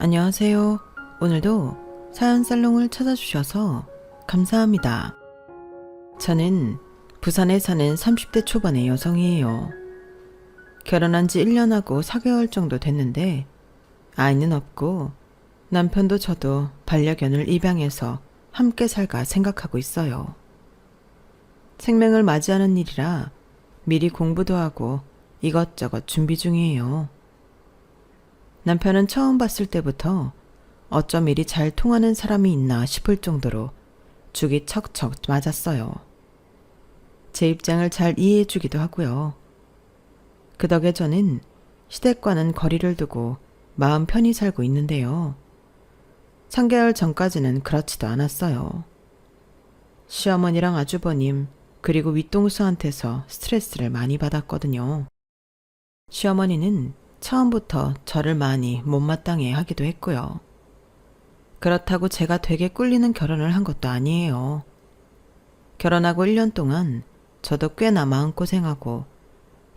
안녕하세요. 오늘도 사연 살롱을 찾아주셔서 감사합니다. 저는 부산에 사는 30대 초반의 여성이에요. 결혼한 지 1년하고 4개월 정도 됐는데 아이는 없고 남편도 저도 반려견을 입양해서 함께 살까 생각하고 있어요. 생명을 맞이하는 일이라 미리 공부도 하고 이것저것 준비 중이에요. 남편은 처음 봤을 때부터 어쩜 이리 잘 통하는 사람이 있나 싶을 정도로 죽이 척척 맞았어요. 제 입장을 잘 이해해주기도 하고요. 그 덕에 저는 시댁과는 거리를 두고 마음 편히 살고 있는데요. 3개월 전까지는 그렇지도 않았어요. 시어머니랑 아주버님 그리고 윗동수한테서 스트레스를 많이 받았거든요. 시어머니는 처음부터 저를 많이 못마땅해 하기도 했고요. 그렇다고 제가 되게 꿀리는 결혼을 한 것도 아니에요. 결혼하고 1년 동안 저도 꽤나 마음고생하고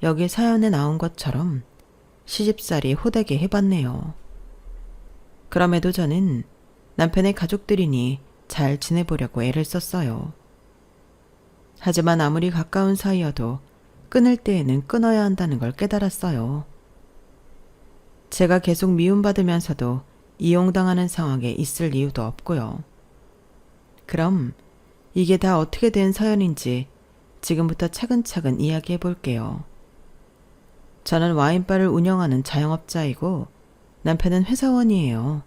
여기 사연에 나온 것처럼 시집살이 호되게 해봤네요. 그럼에도 저는 남편의 가족들이니 잘 지내보려고 애를 썼어요. 하지만 아무리 가까운 사이여도 끊을 때에는 끊어야 한다는 걸 깨달았어요. 제가 계속 미움받으면서도 이용당하는 상황에 있을 이유도 없고요. 그럼 이게 다 어떻게 된 사연인지 지금부터 차근차근 이야기해 볼게요. 저는 와인바를 운영하는 자영업자이고 남편은 회사원이에요.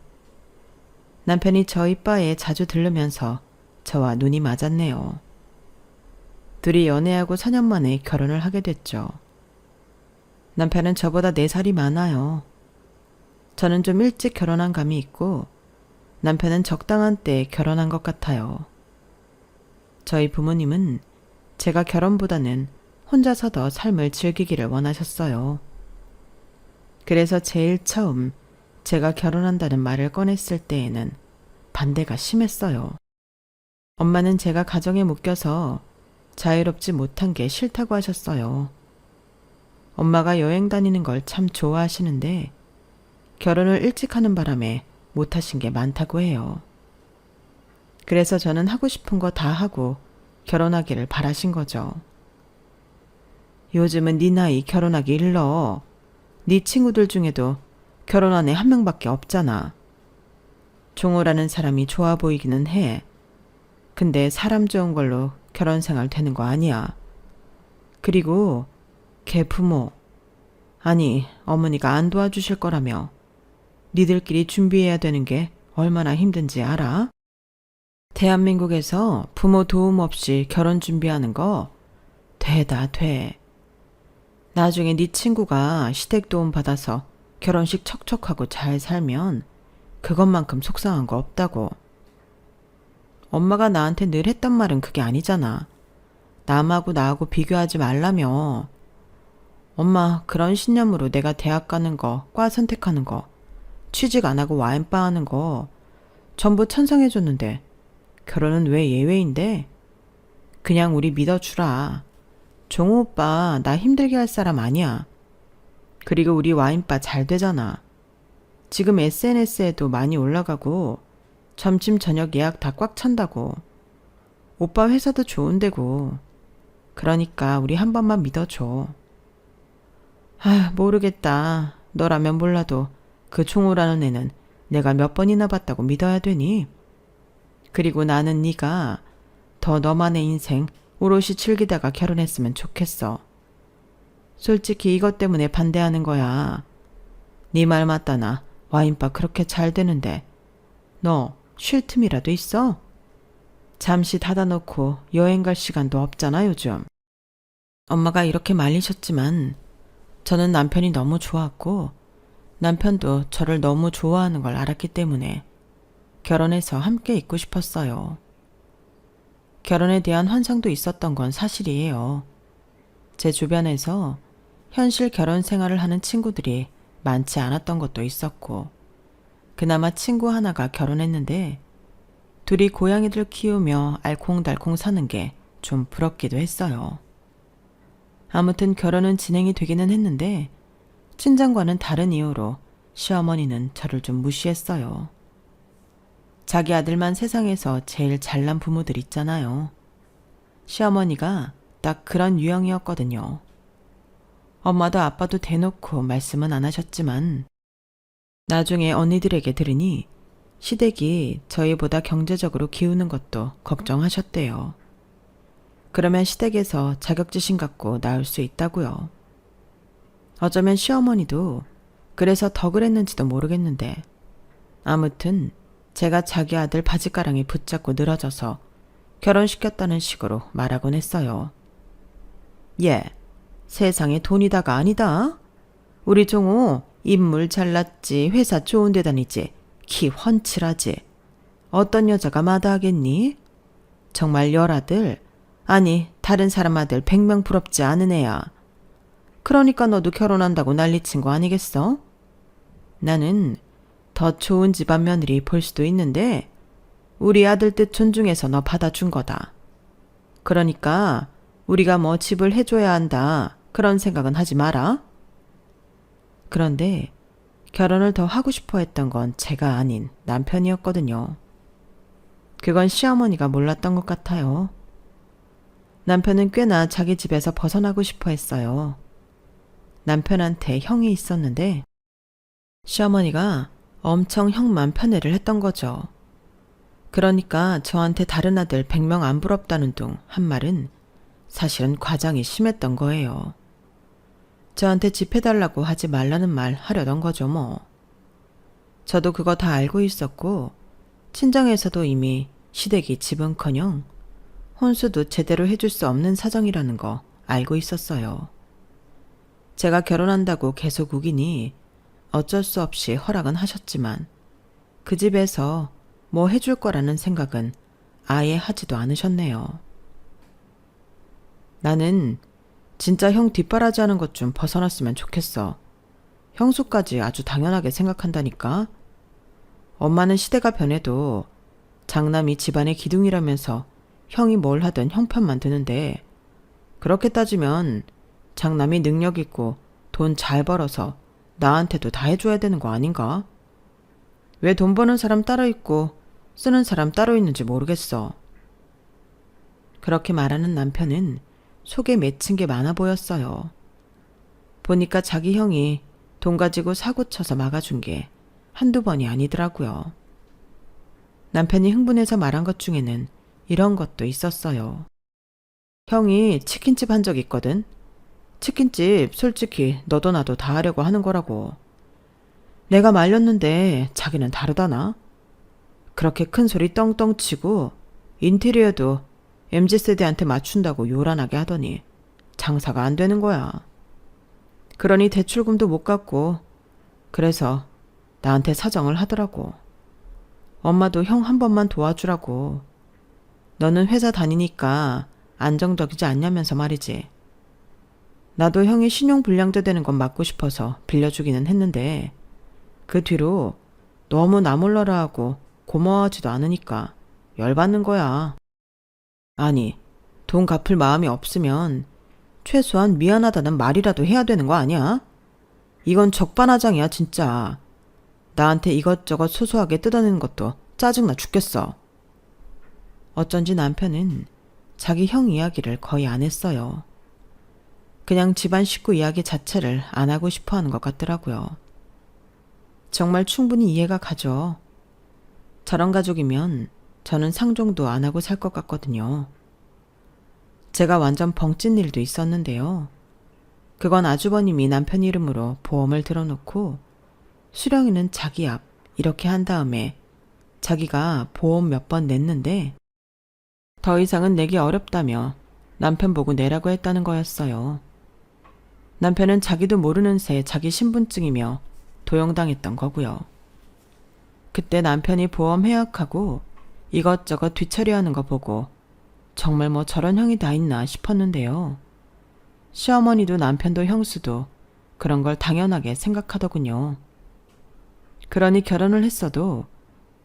남편이 저희 바에 자주 들르면서 저와 눈이 맞았네요. 둘이 연애하고 4년 만에 결혼을 하게 됐죠. 남편은 저보다 4살이 많아요. 저는 좀 일찍 결혼한 감이 있고 남편은 적당한 때에 결혼한 것 같아요. 저희 부모님은 제가 결혼보다는 혼자서 더 삶을 즐기기를 원하셨어요. 그래서 제일 처음 제가 결혼한다는 말을 꺼냈을 때에는 반대가 심했어요. 엄마는 제가 가정에 묶여서 자유롭지 못한 게 싫다고 하셨어요. 엄마가 여행 다니는 걸 참 좋아하시는데 결혼을 일찍 하는 바람에 못하신 게 많다고 해요. 그래서 저는 하고 싶은 거 다 하고 결혼하기를 바라신 거죠. 요즘은 네 나이 결혼하기 일러. 네 친구들 중에도 결혼한 애 한 명밖에 없잖아. 종호라는 사람이 좋아 보이기는 해. 근데 사람 좋은 걸로 결혼 생활 되는 거 아니야. 그리고 걔 부모, 아니 어머니가 안 도와주실 거라며. 니들끼리 준비해야 되는 게 얼마나 힘든지 알아? 대한민국에서 부모 도움 없이 결혼 준비하는 거 되다 돼. 나중에 네 친구가 시댁 도움 받아서 결혼식 척척하고 잘 살면 그것만큼 속상한 거 없다고. 엄마가 나한테 늘 했던 말은 그게 아니잖아. 남하고 나하고 비교하지 말라며. 엄마 그런 신념으로 내가 대학 가는 거, 과 선택하는 거, 취직 안 하고 와인바 하는 거 전부 찬성해줬는데 결혼은 왜 예외인데? 그냥 우리 믿어주라. 종우 오빠 나 힘들게 할 사람 아니야. 그리고 우리 와인바 잘 되잖아. 지금 SNS에도 많이 올라가고 점심 저녁 예약 다 꽉 찬다고. 오빠 회사도 좋은 데고. 그러니까 우리 한 번만 믿어줘. 모르겠다. 너라면 몰라도 그 종호라는 애는 내가 몇 번이나 봤다고 믿어야 되니? 그리고 나는 네가 더 너만의 인생 오롯이 즐기다가 결혼했으면 좋겠어. 솔직히 이것 때문에 반대하는 거야. 네 말 맞다나 와인바 그렇게 잘 되는데 너 쉴 틈이라도 있어? 잠시 닫아놓고 여행 갈 시간도 없잖아 요즘. 엄마가 이렇게 말리셨지만 저는 남편이 너무 좋았고 남편도 저를 너무 좋아하는 걸 알았기 때문에 결혼해서 함께 있고 싶었어요. 결혼에 대한 환상도 있었던 건 사실이에요. 제 주변에서 현실 결혼 생활을 하는 친구들이 많지 않았던 것도 있었고 그나마 친구 하나가 결혼했는데 둘이 고양이들 키우며 알콩달콩 사는 게 좀 부럽기도 했어요. 아무튼 결혼은 진행이 되기는 했는데 친정과는 다른 이유로 시어머니는 저를 좀 무시했어요. 자기 아들만 세상에서 제일 잘난 부모들 있잖아요. 시어머니가 딱 그런 유형이었거든요. 엄마도 아빠도 대놓고 말씀은 안 하셨지만 나중에 언니들에게 들으니 시댁이 저희보다 경제적으로 기우는 것도 걱정하셨대요. 그러면 시댁에서 자격지심 갖고 나올 수 있다고요. 어쩌면 시어머니도 그래서 더 그랬는지도 모르겠는데 아무튼 제가 자기 아들 바지가랑이 붙잡고 늘어져서 결혼시켰다는 식으로 말하곤 했어요. 예, 세상에 돈이다가 아니다. 우리 종호 인물 잘났지, 회사 좋은 데 다니지, 키 훤칠하지. 어떤 여자가 마다하겠니? 정말 열아들, 아니 다른 사람 아들 100명 부럽지 않은 애야. 그러니까 너도 결혼한다고 난리친 거 아니겠어? 나는 더 좋은 집안 며느리 볼 수도 있는데 우리 아들 뜻 존중해서 너 받아준 거다. 그러니까 우리가 뭐 집을 해줘야 한다 그런 생각은 하지 마라. 그런데 결혼을 더 하고 싶어 했던 건 제가 아닌 남편이었거든요. 그건 시어머니가 몰랐던 것 같아요. 남편은 꽤나 자기 집에서 벗어나고 싶어 했어요. 남편한테 형이 있었는데 시어머니가 엄청 형만 편애를 했던 거죠. 그러니까 저한테 다른 아들 100명 안 부럽다는 둥 한 말은 사실은 과장이 심했던 거예요. 저한테 집 해달라고 하지 말라는 말 하려던 거죠 뭐. 저도 그거 다 알고 있었고 친정에서도 이미 시댁이 집은커녕 혼수도 제대로 해줄 수 없는 사정이라는 거 알고 있었어요. 제가 결혼한다고 계속 우기니 어쩔 수 없이 허락은 하셨지만 그 집에서 뭐 해줄 거라는 생각은 아예 하지도 않으셨네요. 나는 진짜 형 뒷바라지 하는 것 좀 벗어났으면 좋겠어. 형수까지 아주 당연하게 생각한다니까. 엄마는 시대가 변해도 장남이 집안의 기둥이라면서 형이 뭘 하든 형편만 드는데 그렇게 따지면 장남이 능력 있고 돈 잘 벌어서 나한테도 다 해줘야 되는 거 아닌가? 왜 돈 버는 사람 따로 있고 쓰는 사람 따로 있는지 모르겠어. 그렇게 말하는 남편은 속에 맺힌 게 많아 보였어요. 보니까 자기 형이 돈 가지고 사고 쳐서 막아준 게 한두 번이 아니더라고요. 남편이 흥분해서 말한 것 중에는 이런 것도 있었어요. 형이 치킨집 한 적 있거든. 치킨집 솔직히 너도 나도 다 하려고 하는 거라고. 내가 말렸는데 자기는 다르다나? 그렇게 큰 소리 떵떵 치고 인테리어도 MZ세대한테 맞춘다고 요란하게 하더니 장사가 안 되는 거야. 그러니 대출금도 못 갚고 그래서 나한테 사정을 하더라고. 엄마도 형 한 번만 도와주라고. 너는 회사 다니니까 안정적이지 않냐면서 말이지. 나도 형이 신용불량자 되는 건 막고 싶어서 빌려주기는 했는데 그 뒤로 너무 나 몰라라 하고 고마워하지도 않으니까 열받는 거야. 아니, 돈 갚을 마음이 없으면 최소한 미안하다는 말이라도 해야 되는 거 아니야? 이건 적반하장이야 진짜. 나한테 이것저것 소소하게 뜯어내는 것도 짜증나 죽겠어. 어쩐지 남편은 자기 형 이야기를 거의 안 했어요. 그냥 집안 식구 이야기 자체를 안 하고 싶어 하는 것 같더라고요. 정말 충분히 이해가 가죠. 저런 가족이면 저는 상종도 안 하고 살 것 같거든요. 제가 완전 벙찐 일도 있었는데요. 그건 아주버님이 남편 이름으로 보험을 들어놓고 수령이는 자기 앞 이렇게 한 다음에 자기가 보험 몇 번 냈는데 더 이상은 내기 어렵다며 남편 보고 내라고 했다는 거였어요. 남편은 자기도 모르는 새 자기 신분증이며 도용당했던 거고요. 그때 남편이 보험 해약하고 이것저것 뒤처리하는 거 보고 정말 뭐 저런 형이 다 있나 싶었는데요. 시어머니도 남편도 형수도 그런 걸 당연하게 생각하더군요. 그러니 결혼을 했어도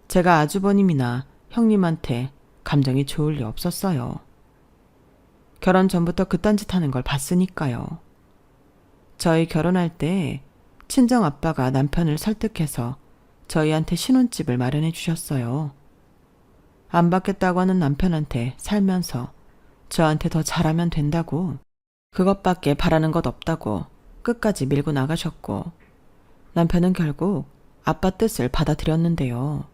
제가 아주버님이나 형님한테 감정이 좋을 리 없었어요. 결혼 전부터 그딴 짓 하는 걸 봤으니까요. 저희 결혼할 때 친정 아빠가 남편을 설득해서 저희한테 신혼집을 마련해 주셨어요. 안 받겠다고 하는 남편한테 살면서 저한테 더 잘하면 된다고, 그것밖에 바라는 것 없다고 끝까지 밀고 나가셨고, 남편은 결국 아빠 뜻을 받아들였는데요.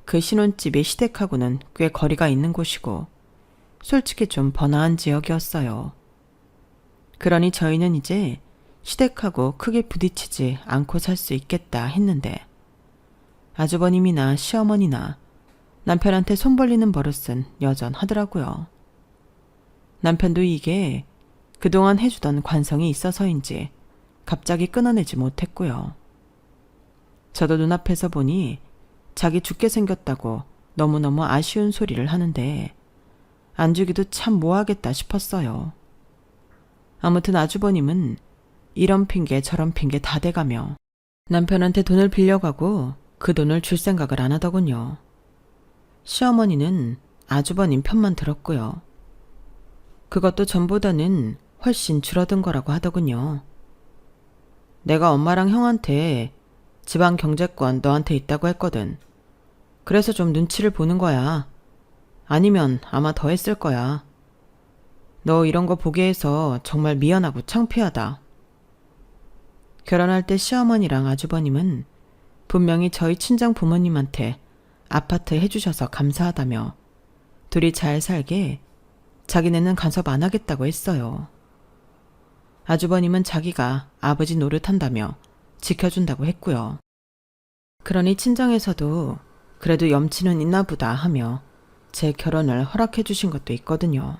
그 신혼집이 시댁하고는 꽤 거리가 있는 곳이고 솔직히 좀 번화한 지역이었어요. 그러니 저희는 이제 시댁하고 크게 부딪히지 않고 살 수 있겠다 했는데, 아주버님이나 시어머니나 남편한테 손 벌리는 버릇은 여전하더라고요. 남편도 이게 그동안 해주던 관성이 있어서인지 갑자기 끊어내지 못했고요. 저도 눈앞에서 보니 자기 죽게 생겼다고 너무너무 아쉬운 소리를 하는데 안 주기도 참 뭐하겠다 싶었어요. 아무튼 아주버님은 이런 핑계 저런 핑계 다 대가며 남편한테 돈을 빌려가고 그 돈을 줄 생각을 안 하더군요. 시어머니는 아주버님 편만 들었고요. 그것도 전보다는 훨씬 줄어든 거라고 하더군요. 내가 엄마랑 형한테 집안 경제권 너한테 있다고 했거든. 그래서 좀 눈치를 보는 거야. 아니면 아마 더 했을 거야. 너 이런 거 보게 해서 정말 미안하고 창피하다. 결혼할 때 시어머니랑 아주버님은 분명히 저희 친정 부모님한테 아파트 해주셔서 감사하다며 둘이 잘 살게 자기네는 간섭 안 하겠다고 했어요. 아주버님은 자기가 아버지 노릇한다며 지켜준다고 했고요. 그러니 친정에서도 그래도 염치는 있나 보다 하며 제 결혼을 허락해 주신 것도 있거든요.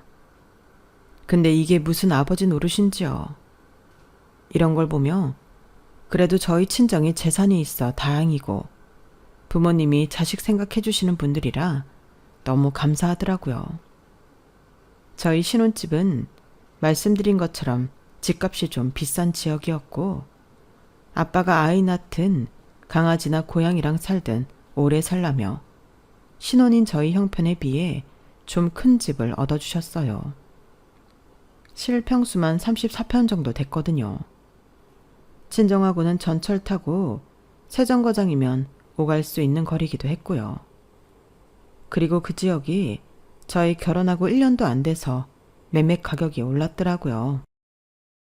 근데 이게 무슨 아버지 노릇인지요. 이런 걸 보며 그래도 저희 친정이 재산이 있어 다행이고 부모님이 자식 생각해 주시는 분들이라 너무 감사하더라고요. 저희 신혼집은 말씀드린 것처럼 집값이 좀 비싼 지역이었고 아빠가 아이 낳든 강아지나 고양이랑 살든 오래 살라며 신혼인 저희 형편에 비해 좀 큰 집을 얻어주셨어요. 실평수만 34편 정도 됐거든요. 친정하고는 전철 타고 세정거장이면 오갈 수 있는 거리기도 했고요. 그리고 그 지역이 저희 결혼하고 1년도 안 돼서 매매 가격이 올랐더라고요.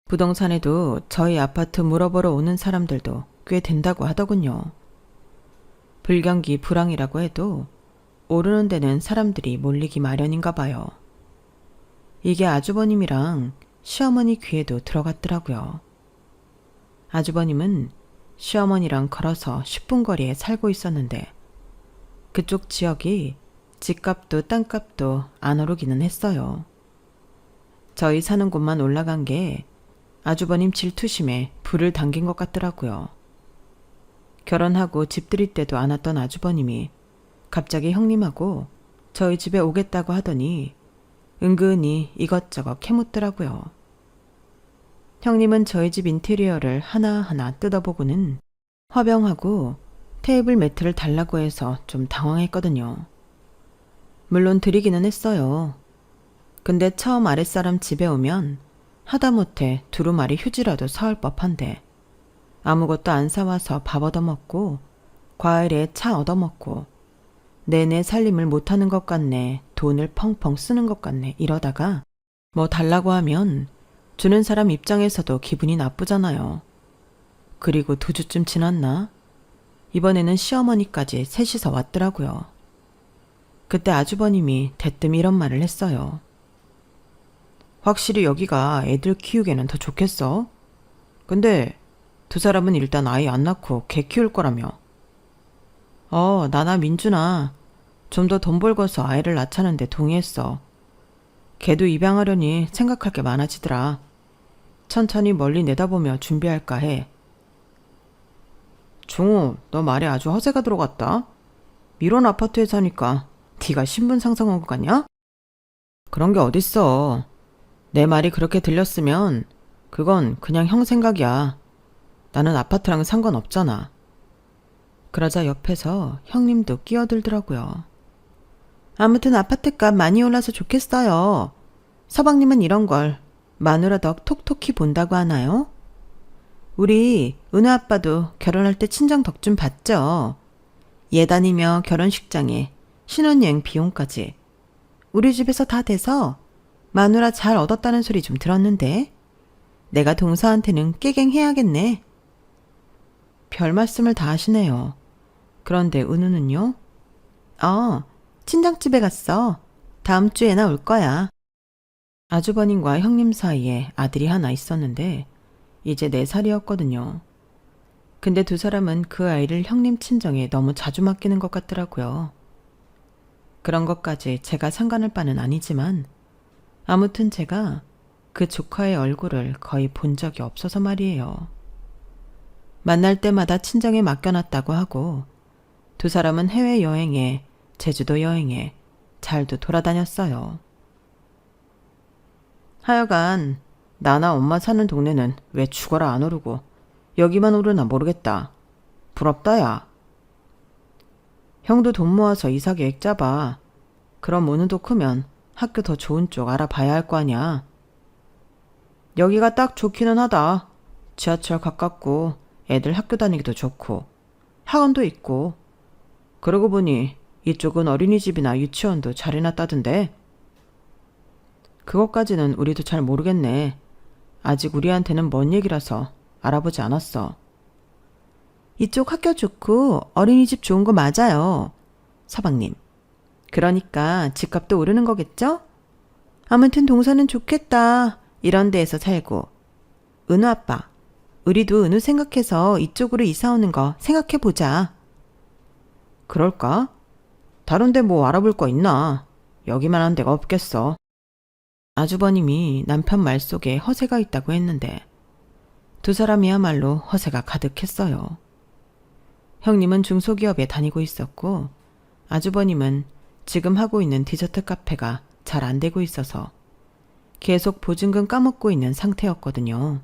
부동산에도 저희 아파트 물어보러 오는 사람들도 꽤 된다고 하더군요. 불경기 불황이라고 해도 오르는 데는 사람들이 몰리기 마련인가 봐요. 이게 아주버님이랑 시어머니 귀에도 들어갔더라고요. 아주버님은 시어머니랑 걸어서 10분 거리에 살고 있었는데 그쪽 지역이 집값도 땅값도 안 오르기는 했어요. 저희 사는 곳만 올라간 게 아주버님 질투심에 불을 당긴 것 같더라고요. 결혼하고 집 들일 때도 안 왔던 아주버님이 갑자기 형님하고 저희 집에 오겠다고 하더니 은근히 이것저것 캐묻더라고요. 형님은 저희 집 인테리어를 하나하나 뜯어보고는 화병하고 테이블 매트를 달라고 해서 좀 당황했거든요. 물론 드리기는 했어요. 근데 처음 아랫사람 집에 오면 하다못해 두루마리 휴지라도 사올 법한데 아무것도 안 사와서 밥 얻어먹고 과일에 차 얻어먹고 내내 살림을 못하는 것 같네, 돈을 펑펑 쓰는 것 같네 이러다가 뭐 달라고 하면 주는 사람 입장에서도 기분이 나쁘잖아요. 그리고 2주쯤 지났나? 이번에는 시어머니까지 셋이서 왔더라고요. 그때 아주버님이 대뜸 이런 말을 했어요. 확실히 여기가 애들 키우기에는 더 좋겠어. 근데 2사람은 일단 아이 안 낳고 개 키울 거라며. 나나 민준아 좀 더 돈 벌고서 아이를 낳자는데 동의했어. 걔도 입양하려니 생각할 게 많아지더라. 천천히 멀리 내다보며 준비할까 해. 종우, 너 말에 아주 허세가 들어갔다. 이런 아파트에 사니까 네가 신분 상승한 것 같냐? 그런 게 어딨어. 내 말이 그렇게 들렸으면 그건 그냥 형 생각이야. 나는 아파트랑 상관없잖아. 그러자 옆에서 형님도 끼어들더라고요. 아무튼 아파트값 많이 올라서 좋겠어요. 서방님은 이런 걸 마누라 덕 톡톡히 본다고 하나요? 우리 은우 아빠도 결혼할 때 친정 덕 좀 받죠. 예단이며 결혼식장에 신혼여행 비용까지 우리 집에서 다 돼서 마누라 잘 얻었다는 소리 좀 들었는데 내가 동서한테는 깨갱해야겠네. 별 말씀을 다 하시네요. 그런데 은우는요? 친정집에 갔어. 다음 주에나 올 거야. 아주버님과 형님 사이에 아들이 하나 있었는데 이제 4살이었거든요. 근데 두 사람은 그 아이를 형님 친정에 너무 자주 맡기는 것 같더라고요. 그런 것까지 제가 상관할 바는 아니지만 아무튼 제가 그 조카의 얼굴을 거의 본 적이 없어서 말이에요. 만날 때마다 친정에 맡겨놨다고 하고 두 사람은 해외여행에 제주도 여행에 잘도 돌아다녔어요. 하여간 나나 엄마 사는 동네는 왜 죽어라 안 오르고 여기만 오르나 모르겠다. 부럽다 야. 형도 돈 모아서 이사 계획 짜봐. 그럼 은우도 크면 학교 더 좋은 쪽 알아봐야 할 거 아냐. 여기가 딱 좋기는 하다. 지하철 가깝고 애들 학교 다니기도 좋고 학원도 있고. 그러고 보니 이쪽은 어린이집이나 유치원도 잘 해놨다던데. 그것까지는 우리도 잘 모르겠네. 아직 우리한테는 먼 얘기라서 알아보지 않았어. 이쪽 학교 좋고 어린이집 좋은 거 맞아요. 서방님. 그러니까 집값도 오르는 거겠죠? 아무튼 동서는 좋겠다. 이런 데에서 살고. 은우 아빠, 우리도 은우 생각해서 이쪽으로 이사 오는 거 생각해보자. 그럴까? 다른 데 뭐 알아볼 거 있나? 여기만한 데가 없겠어. 아주버님이 남편 말 속에 허세가 있다고 했는데 두 사람이야말로 허세가 가득했어요. 형님은 중소기업에 다니고 있었고 아주버님은 지금 하고 있는 디저트 카페가 잘 안 되고 있어서 계속 보증금 까먹고 있는 상태였거든요.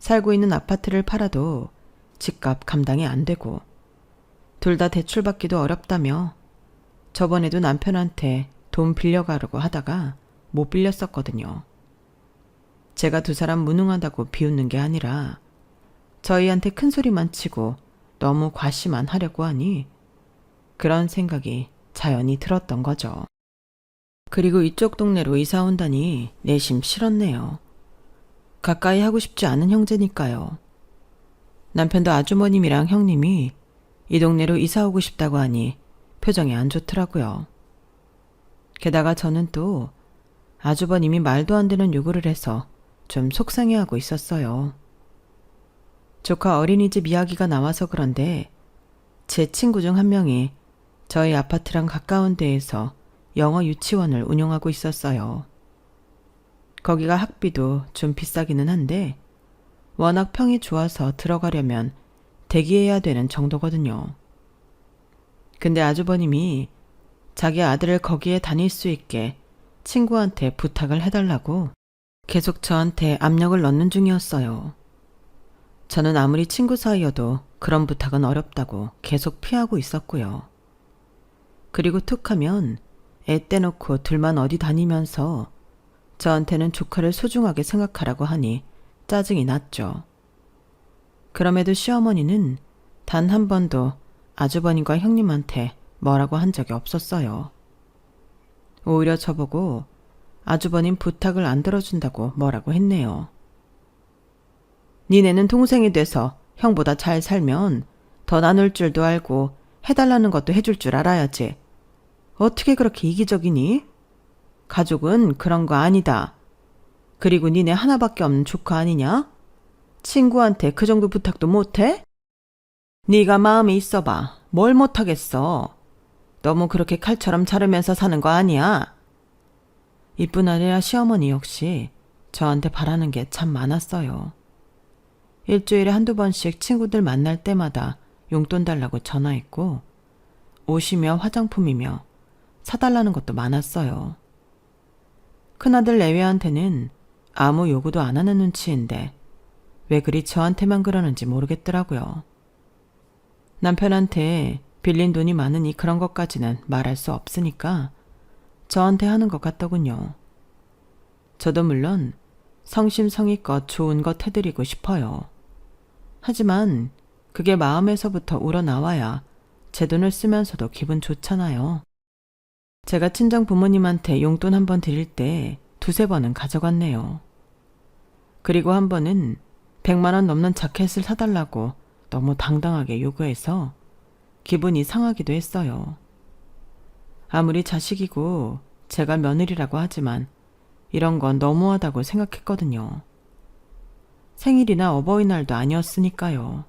살고 있는 아파트를 팔아도 집값 감당이 안 되고 둘 다 대출받기도 어렵다며 저번에도 남편한테 돈 빌려가려고 하다가 못 빌렸었거든요. 제가 두 사람 무능하다고 비웃는 게 아니라 저희한테 큰 소리만 치고 너무 과시만 하려고 하니 그런 생각이 자연히 들었던 거죠. 그리고 이쪽 동네로 이사 온다니 내심 싫었네요. 가까이 하고 싶지 않은 형제니까요. 남편도 아주머님이랑 형님이 이 동네로 이사 오고 싶다고 하니 표정이 안 좋더라고요. 게다가 저는 또 아주버님이 말도 안 되는 요구를 해서 좀 속상해하고 있었어요. 조카 어린이집 이야기가 나와서 그런데 제 친구 중 한 명이 저희 아파트랑 가까운 데에서 영어 유치원을 운영하고 있었어요. 거기가 학비도 좀 비싸기는 한데 워낙 평이 좋아서 들어가려면 대기해야 되는 정도거든요. 근데 아주버님이 자기 아들을 거기에 다닐 수 있게 친구한테 부탁을 해달라고 계속 저한테 압력을 넣는 중이었어요. 저는 아무리 친구 사이여도 그런 부탁은 어렵다고 계속 피하고 있었고요. 그리고 툭 하면 애 떼놓고 둘만 어디 다니면서 저한테는 조카를 소중하게 생각하라고 하니 짜증이 났죠. 그럼에도 시어머니는 단 한 번도 아주버님과 형님한테 뭐라고 한 적이 없었어요. 오히려 저보고 아주버님 부탁을 안 들어준다고 뭐라고 했네요. 니네는 동생이 돼서 형보다 잘 살면 더 나눌 줄도 알고 해달라는 것도 해줄 줄 알아야지. 어떻게 그렇게 이기적이니? 가족은 그런 거 아니다. 그리고 니네 하나밖에 없는 조카 아니냐? 친구한테 그 정도 부탁도 못해? 네가 마음이 있어봐. 뭘 못하겠어. 너무 그렇게 칼처럼 자르면서 사는 거 아니야. 이뿐 아니라 시어머니 역시 저한테 바라는 게 참 많았어요. 일주일에 한두 번씩 친구들 만날 때마다 용돈 달라고 전화했고 옷이며 화장품이며 사달라는 것도 많았어요. 큰아들 내외한테는 아무 요구도 안 하는 눈치인데 왜 그리 저한테만 그러는지 모르겠더라고요. 남편한테 빌린 돈이 많으니 그런 것까지는 말할 수 없으니까 저한테 하는 것 같더군요. 저도 물론 성심성의껏 좋은 것 해드리고 싶어요. 하지만 그게 마음에서부터 우러나와야 제 돈을 쓰면서도 기분 좋잖아요. 제가 친정 부모님한테 용돈 한 번 드릴 때 두세 번은 가져갔네요. 그리고 한 번은 100만 원 넘는 자켓을 사달라고 너무 당당하게 요구해서 기분이 상하기도 했어요. 아무리 자식이고 제가 며느리라고 하지만 이런 건 너무하다고 생각했거든요. 생일이나 어버이날도 아니었으니까요.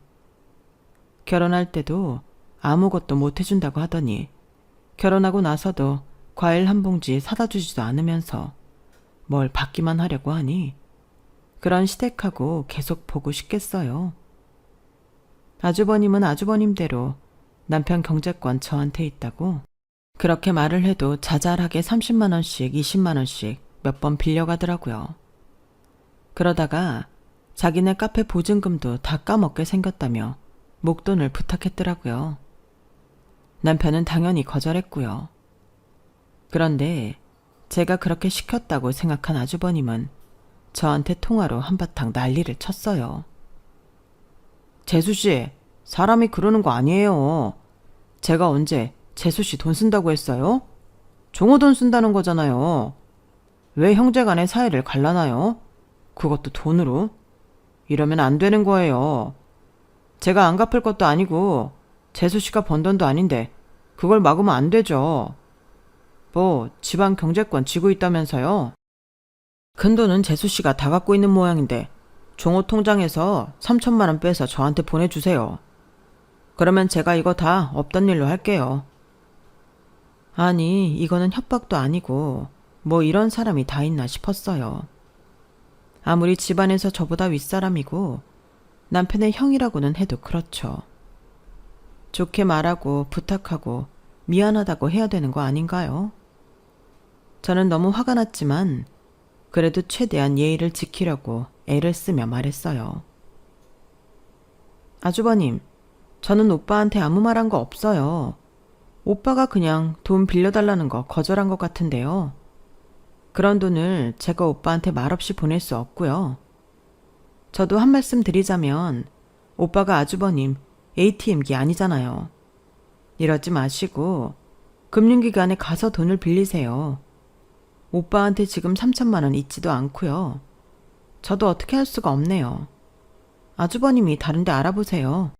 결혼할 때도 아무것도 못 해준다고 하더니 결혼하고 나서도 과일 한 봉지 사다 주지도 않으면서 뭘 받기만 하려고 하니 그런 시댁하고 계속 보고 싶겠어요. 아주버님은 아주버님대로 남편 경제권 저한테 있다고 그렇게 말을 해도 자잘하게 30만 원씩 20만 원씩 몇 번 빌려가더라고요. 그러다가 자기네 카페 보증금도 다 까먹게 생겼다며 목돈을 부탁했더라고요. 남편은 당연히 거절했고요. 그런데 제가 그렇게 시켰다고 생각한 아주버님은 저한테 통화로 한바탕 난리를 쳤어요. 재수씨, 사람이 그러는 거 아니에요. 제가 언제 재수씨 돈 쓴다고 했어요? 종호 돈 쓴다는 거잖아요. 왜 형제간의 사이를 갈라나요? 그것도 돈으로? 이러면 안 되는 거예요. 제가 안 갚을 것도 아니고 재수씨가 번 돈도 아닌데 그걸 막으면 안 되죠. 뭐 집안 경제권 쥐고 있다면서요. 큰 돈은 재수씨가 다 갖고 있는 모양인데 종호 통장에서 3천만 원 빼서 저한테 보내주세요. 그러면 제가 이거 다 없던 일로 할게요. 아니, 이거는 협박도 아니고 뭐 이런 사람이 다 있나 싶었어요. 아무리 집안에서 저보다 윗사람이고 남편의 형이라고는 해도 그렇죠. 좋게 말하고 부탁하고 미안하다고 해야 되는 거 아닌가요? 저는 너무 화가 났지만 그래도 최대한 예의를 지키려고 애를 쓰며 말했어요. 아주버님, 저는 오빠한테 아무 말 한 거 없어요. 오빠가 그냥 돈 빌려달라는 거 거절한 것 같은데요. 그런 돈을 제가 오빠한테 말없이 보낼 수 없고요. 저도 한 말씀 드리자면 오빠가 아주버님 ATM기 아니잖아요. 이러지 마시고 금융기관에 가서 돈을 빌리세요. 오빠한테 지금 3천만 원 있지도 않고요. 저도 어떻게 할 수가 없네요. 아주버님이 다른 데 알아보세요.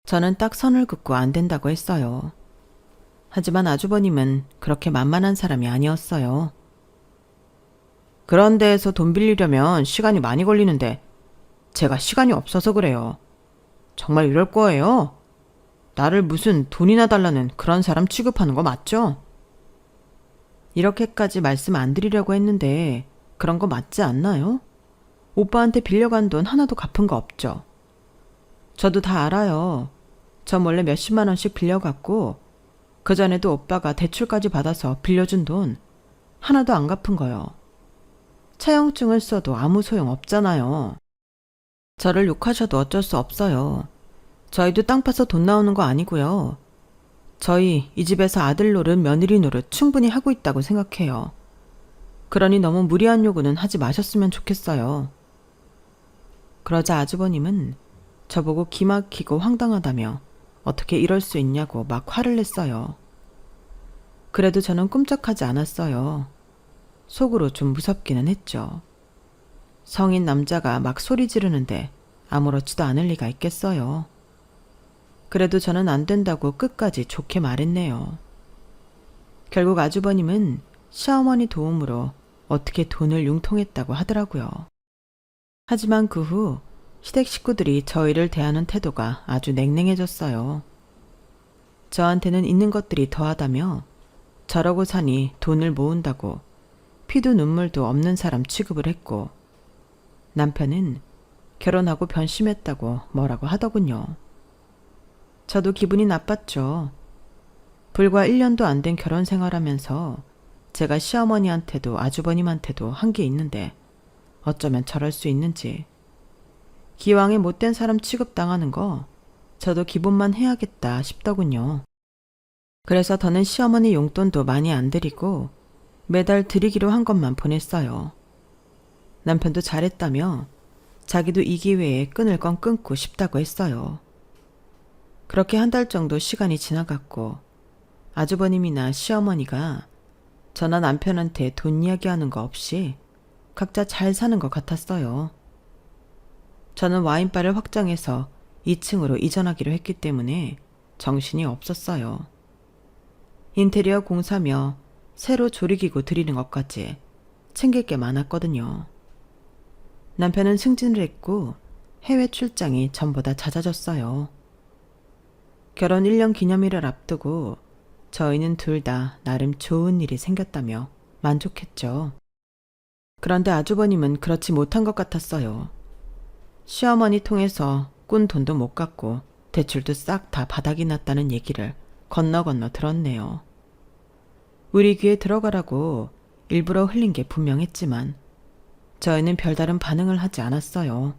저는 딱 선을 긋고 안 된다고 했어요. 하지만 아주버님은 그렇게 만만한 사람이 아니었어요. 그런 데에서 돈 빌리려면 시간이 많이 걸리는데 제가 시간이 없어서 그래요. 정말 이럴 거예요? 나를 무슨 돈이나 달라는 그런 사람 취급하는 거 맞죠? 이렇게까지 말씀 안 드리려고 했는데 그런 거 맞지 않나요? 오빠한테 빌려간 돈 하나도 갚은 거 없죠? 저도 다 알아요. 저 몰래 몇십만 원씩 빌려갔고 그전에도 오빠가 대출까지 받아서 빌려준 돈 하나도 안 갚은 거요. 차용증을 써도 아무 소용 없잖아요. 저를 욕하셔도 어쩔 수 없어요. 저희도 땅 파서 돈 나오는 거 아니고요. 저희 이 집에서 아들 노릇 며느리 노릇 충분히 하고 있다고 생각해요. 그러니 너무 무리한 요구는 하지 마셨으면 좋겠어요. 그러자 아주버님은 저보고 기막히고 황당하다며 어떻게 이럴 수 있냐고 막 화를 냈어요. 그래도 저는 꿈쩍하지 않았어요. 속으로 좀 무섭기는 했죠. 성인 남자가 막 소리 지르는데 아무렇지도 않을 리가 있겠어요. 그래도 저는 안 된다고 끝까지 좋게 말했네요. 결국 아주버님은 시어머니 도움으로 어떻게 돈을 융통했다고 하더라고요. 하지만 그 후 시댁 식구들이 저희를 대하는 태도가 아주 냉랭해졌어요. 저한테는 있는 것들이 더하다며 저러고 사니 돈을 모은다고 피도 눈물도 없는 사람 취급을 했고 남편은 결혼하고 변심했다고 뭐라고 하더군요. 저도 기분이 나빴죠. 불과 1년도 안 된 결혼 생활하면서 제가 시어머니한테도 아주버님한테도 한 게 있는데 어쩌면 저럴 수 있는지. 기왕에 못된 사람 취급당하는 거 저도 기본만 해야겠다 싶더군요. 그래서 더는 시어머니 용돈도 많이 안 드리고 매달 드리기로 한 것만 보냈어요. 남편도 잘했다며 자기도 이 기회에 끊을 건 끊고 싶다고 했어요. 그렇게 한 달 정도 시간이 지나갔고 아주버님이나 시어머니가 저나 남편한테 돈 이야기하는 거 없이 각자 잘 사는 것 같았어요. 저는 와인바를 확장해서 2층으로 이전하기로 했기 때문에 정신이 없었어요. 인테리어 공사며 새로 조리기구 들이는 것까지 챙길 게 많았거든요. 남편은 승진을 했고 해외 출장이 전보다 잦아졌어요. 결혼 1년 기념일을 앞두고 저희는 둘 다 나름 좋은 일이 생겼다며 만족했죠. 그런데 아주버님은 그렇지 못한 것 같았어요. 시어머니 통해서 꾼 돈도 못 갚고 대출도 싹 다 바닥이 났다는 얘기를 건너 들었네요. 우리 귀에 들어가라고 일부러 흘린 게 분명했지만 저희는 별다른 반응을 하지 않았어요.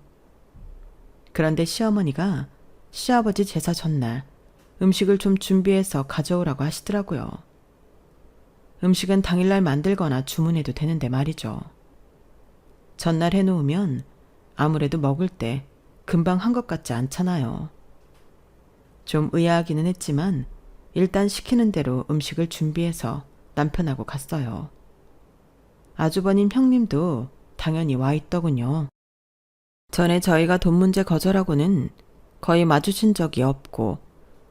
그런데 시어머니가 시아버지 제사 전날 음식을 좀 준비해서 가져오라고 하시더라고요. 음식은 당일날 만들거나 주문해도 되는데 말이죠. 전날 해놓으면 아무래도 먹을 때 금방 한 것 같지 않잖아요. 좀 의아하기는 했지만 일단 시키는 대로 음식을 준비해서 남편하고 갔어요. 아주버님 형님도 당연히 와 있더군요. 전에 저희가 돈 문제 거절하고는 거의 마주친 적이 없고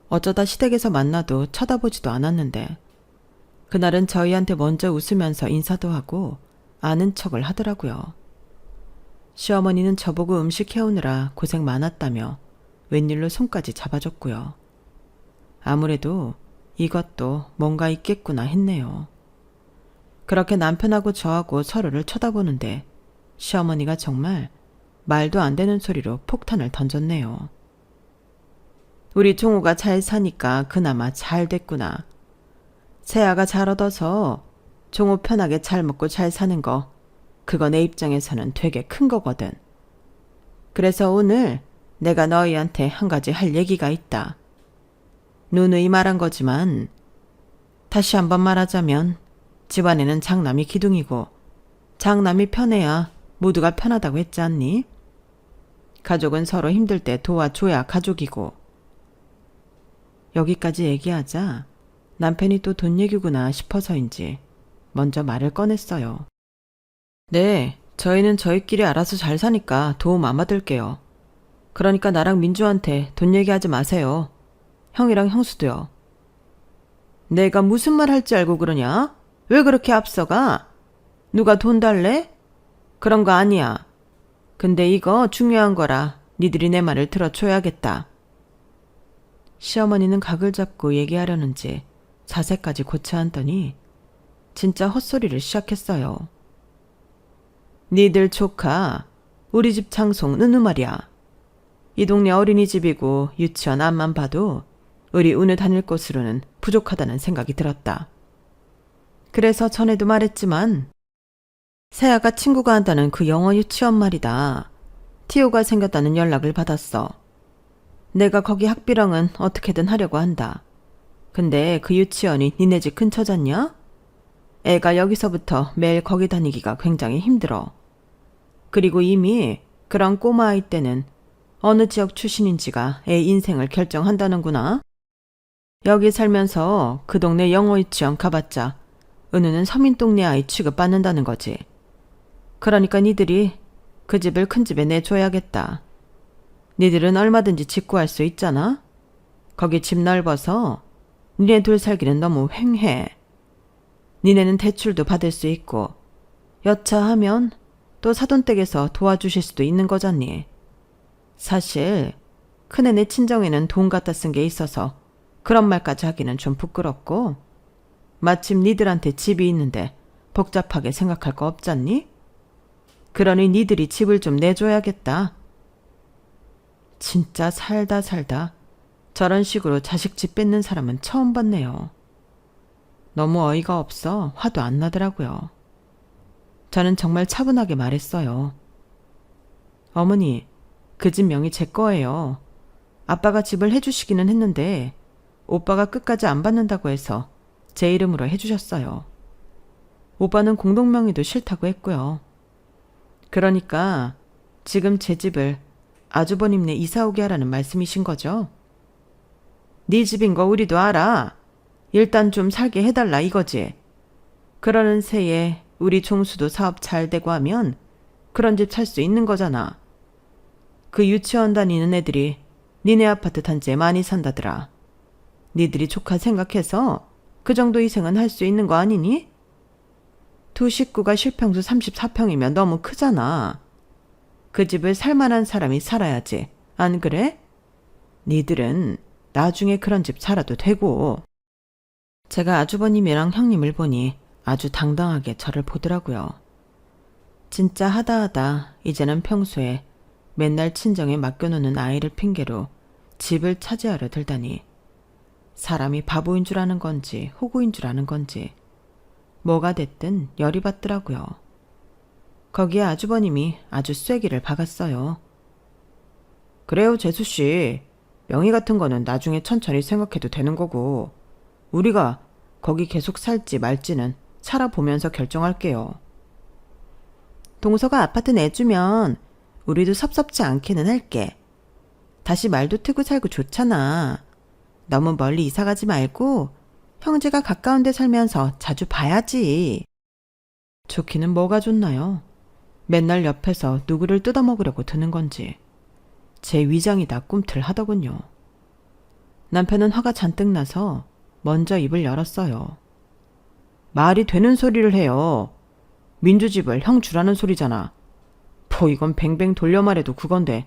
어쩌다 시댁에서 만나도 쳐다보지도 않았는데 그날은 저희한테 먼저 웃으면서 인사도 하고 아는 척을 하더라고요. 시어머니는 저보고 음식 해오느라 고생 많았다며 웬일로 손까지 잡아줬고요. 아무래도 이것도 뭔가 있겠구나 했네요. 그렇게 남편하고 저하고 서로를 쳐다보는데 시어머니가 정말 말도 안 되는 소리로 폭탄을 던졌네요. 우리 종우가 잘 사니까 그나마 잘 됐구나. 세아가 잘 얻어서 종우 편하게 잘 먹고 잘 사는 거 그거 내 입장에서는 되게 큰 거거든. 그래서 오늘 내가 너희한테 한 가지 할 얘기가 있다. 누누이 말한 거지만 다시 한번 말하자면 집안에는 장남이 기둥이고 장남이 편해야 모두가 편하다고 했지 않니? 가족은 서로 힘들 때 도와줘야 가족이고. 여기까지 얘기하자 남편이 또 돈 얘기구나 싶어서인지 먼저 말을 꺼냈어요. 네, 저희는 저희끼리 알아서 잘 사니까 도움 안 받을게요. 그러니까 나랑 민주한테 돈 얘기하지 마세요. 형이랑 형수도요. 내가 무슨 말 할지 알고 그러냐? 왜 그렇게 앞서가? 누가 돈 달래? 그런 거 아니야. 근데 이거 중요한 거라 니들이 내 말을 들어줘야겠다. 시어머니는 각을 잡고 얘기하려는지 자세까지 고쳐 앉더니 진짜 헛소리를 시작했어요. 니들 조카 우리 집 장송 느느 말이야. 이 동네 어린이집이고 유치원 앞만 봐도 우리 은우 다닐 곳으로는 부족하다는 생각이 들었다. 그래서 전에도 말했지만 세아가 친구가 한다는 그 영어 유치원 말이다. 티오가 생겼다는 연락을 받았어. 내가 거기 학비랑은 어떻게든 하려고 한다. 근데 그 유치원이 니네 집 근처잖냐? 애가 여기서부터 매일 거기 다니기가 굉장히 힘들어. 그리고 이미 그런 꼬마 아이 때는 어느 지역 출신인지가 애 인생을 결정한다는구나. 여기 살면서 그 동네 영어 유치원 가봤자 은우는 서민 동네 아이 취급받는다는 거지. 그러니까 니들이 그 집을 큰 집에 내줘야겠다. 니들은 얼마든지 직구할 수 있잖아. 거기 집 넓어서 니네 둘 살기는 너무 횡해. 니네는 대출도 받을 수 있고 여차하면 또 사돈댁에서 도와주실 수도 있는 거잖니. 사실 큰애 내 친정에는 돈 갖다 쓴 게 있어서 그런 말까지 하기는 좀 부끄럽고 마침 니들한테 집이 있는데 복잡하게 생각할 거 없잖니? 그러니 니들이 집을 좀 내줘야겠다. 진짜 살다 저런 식으로 자식 집 뺏는 사람은 처음 봤네요. 너무 어이가 없어 화도 안 나더라고요. 저는 정말 차분하게 말했어요. 어머니, 그 집 명의 제 거예요. 아빠가 집을 해주시기는 했는데 오빠가 끝까지 안 받는다고 해서 제 이름으로 해주셨어요. 오빠는 공동명의도 싫다고 했고요. 그러니까 지금 제 집을 아주버님네 이사 오게 하라는 말씀이신 거죠? 네 집인 거 우리도 알아. 일단 좀 살게 해달라 이거지. 그러는 새에 우리 종수도 사업 잘 되고 하면 그런 집 살 수 있는 거잖아. 그 유치원 다니는 애들이 니네 아파트 단지에 많이 산다더라. 니들이 조카 생각해서 그 정도 희생은 할 수 있는 거 아니니? 두 식구가 실평수 34평이면 너무 크잖아. 그 집을 살만한 사람이 살아야지. 안 그래? 니들은 나중에 그런 집 살아도 되고. 제가 아주버님이랑 형님을 보니 아주 당당하게 저를 보더라고요. 진짜 하다하다 이제는 평소에 맨날 친정에 맡겨놓는 아이를 핑계로 집을 차지하려 들다니 사람이 바보인 줄 아는 건지 호구인 줄 아는 건지 뭐가 됐든 열이 받더라고요. 거기에 아주버님이 아주 쐐기를 박았어요. 그래요, 재수씨. 명의 같은 거는 나중에 천천히 생각해도 되는 거고 우리가 거기 계속 살지 말지는 살아보면서 결정할게요. 동서가 아파트 내주면 우리도 섭섭지 않게는 할게. 다시 말도 트고 살고 좋잖아. 너무 멀리 이사가지 말고 형제가 가까운 데 살면서 자주 봐야지. 좋기는 뭐가 좋나요? 맨날 옆에서 누구를 뜯어먹으려고 드는 건지 제 위장이 다 꿈틀하더군요. 남편은 화가 잔뜩 나서 먼저 입을 열었어요. 말이 되는 소리를 해요. 민주집을 형 주라는 소리잖아. 이건 뱅뱅 돌려 말해도 그건데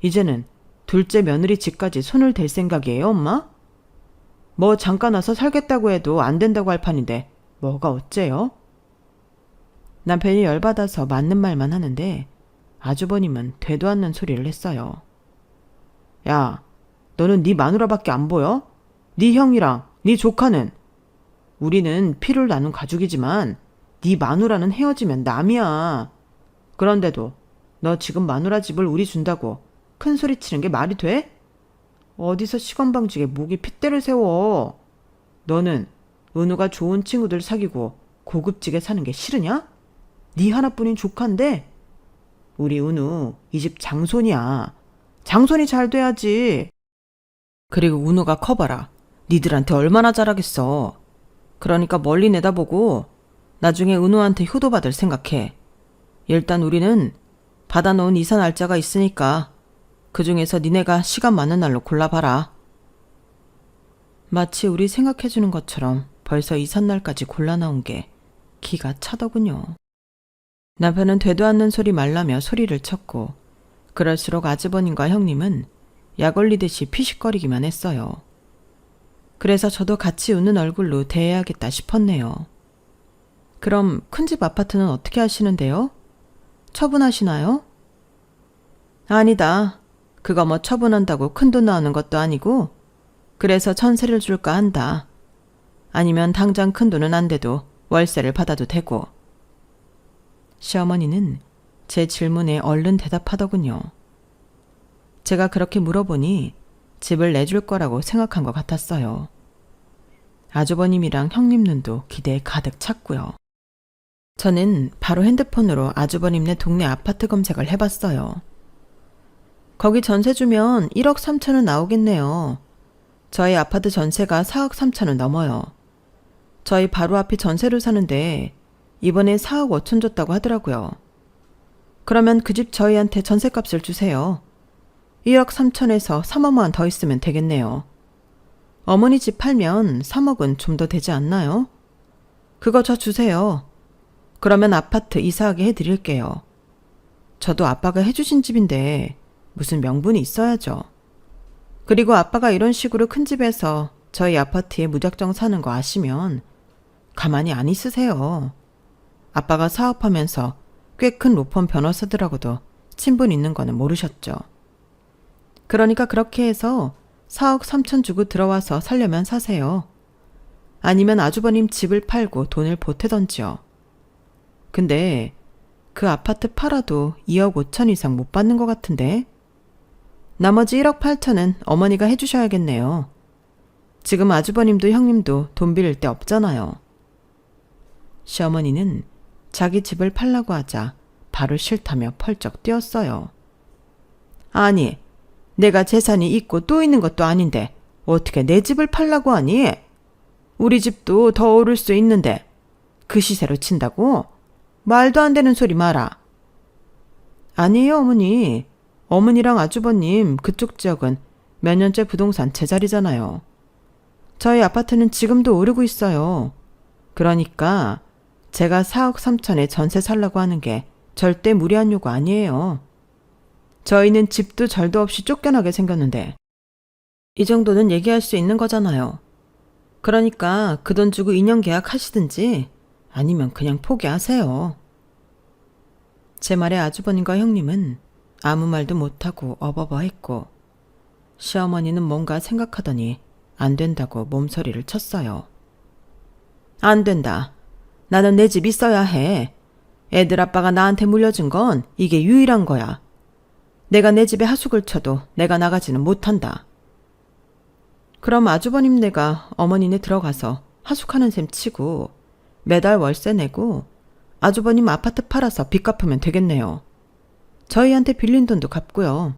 이제는 둘째 며느리 집까지 손을 댈 생각이에요, 엄마? 뭐 잠깐 와서 살겠다고 해도 안 된다고 할 판인데 뭐가 어째요? 남편이 열받아서 맞는 말만 하는데 아주버님은 되도 않는 소리를 했어요. 야, 너는 네 마누라밖에 안 보여? 네 형이랑 네 조카는 우리는 피를 나눈 가족이지만 네 마누라는 헤어지면 남이야. 그런데도 너 지금 마누라 집을 우리 준다고 큰 소리 치는 게 말이 돼? 어디서 시건방지게 목에 핏대를 세워. 너는 은우가 좋은 친구들 사귀고 고급지게 사는 게 싫으냐? 네 하나뿐인 조카인데 우리 은우 이 집 장손이야. 장손이 잘 돼야지. 그리고 은우가 커봐라. 니들한테 얼마나 잘하겠어. 그러니까 멀리 내다보고 나중에 은우한테 효도받을 생각해. 일단 우리는 받아놓은 이사 날짜가 있으니까 그 중에서 니네가 시간 맞는 날로 골라봐라. 마치 우리 생각해주는 것처럼 벌써 이삿날까지 골라나온 게 기가 차더군요. 남편은 되도 않는 소리 말라며 소리를 쳤고 그럴수록 아주버님과 형님은 약 올리듯이 피식거리기만 했어요. 그래서 저도 같이 웃는 얼굴로 대해야겠다 싶었네요. 그럼 큰집 아파트는 어떻게 하시는데요? 처분하시나요? 아니다. 그거 뭐 처분한다고 큰돈 나오는 것도 아니고 그래서 전세를 줄까 한다. 아니면 당장 큰돈은 안 돼도 월세를 받아도 되고. 시어머니는 제 질문에 얼른 대답하더군요. 제가 그렇게 물어보니 집을 내줄 거라고 생각한 것 같았어요. 아주버님이랑 형님 눈도 기대에 가득 찼고요. 저는 바로 핸드폰으로 아주버님네 동네 아파트 검색을 해봤어요. 거기 전세 주면 1억 3천은 나오겠네요. 저희 아파트 전세가 4억 3천은 넘어요. 저희 바로 앞이 전세로 사는데 이번에 4억 5천 줬다고 하더라고요. 그러면 그 집 저희한테 전세값을 주세요. 1억 3천에서 3억만 더 있으면 되겠네요. 어머니 집 팔면 3억은 좀 더 되지 않나요? 그거 저 주세요. 그러면 아파트 이사하게 해드릴게요. 저도 아빠가 해주신 집인데 무슨 명분이 있어야죠. 그리고 아빠가 이런 식으로 큰 집에서 저희 아파트에 무작정 사는 거 아시면 가만히 안 있으세요. 아빠가 사업하면서 꽤 큰 로펌 변호사들하고도 친분 있는 거는 모르셨죠. 그러니까 그렇게 해서 4억 3천 주고 들어와서 살려면 사세요. 아니면 아주버님 집을 팔고 돈을 보태던지요. 근데 그 아파트 팔아도 2억 5천 이상 못 받는 것 같은데? 나머지 1억 8천은 어머니가 해주셔야겠네요. 지금 아주버님도 형님도 돈 빌릴 데 없잖아요. 시어머니는 자기 집을 팔라고 하자 바로 싫다며 펄쩍 뛰었어요. 아니, 내가 재산이 있고 또 있는 것도 아닌데 어떻게 내 집을 팔라고 하니? 우리 집도 더 오를 수 있는데 그 시세로 친다고? 말도 안 되는 소리 마라. 아니에요, 어머니. 어머니랑 아주버님 그쪽 지역은 몇 년째 부동산 제자리잖아요. 저희 아파트는 지금도 오르고 있어요. 그러니까 제가 4억 3천에 전세 살라고 하는 게 절대 무리한 요구 아니에요. 저희는 집도 절도 없이 쫓겨나게 생겼는데 이 정도는 얘기할 수 있는 거잖아요. 그러니까 그 돈 주고 2년 계약 하시든지 아니면 그냥 포기하세요. 제 말에 아주버님과 형님은 아무 말도 못하고 어버버했고 시어머니는 뭔가 생각하더니 안 된다고 몸서리를 쳤어요. 안 된다. 나는 내 집 있어야 해. 애들 아빠가 나한테 물려준 건 이게 유일한 거야. 내가 내 집에 하숙을 쳐도 내가 나가지는 못한다. 그럼 아주버님네가 어머니네 들어가서 하숙하는 셈 치고 매달 월세 내고 아주버님 아파트 팔아서 빚 갚으면 되겠네요. 저희한테 빌린 돈도 갚고요.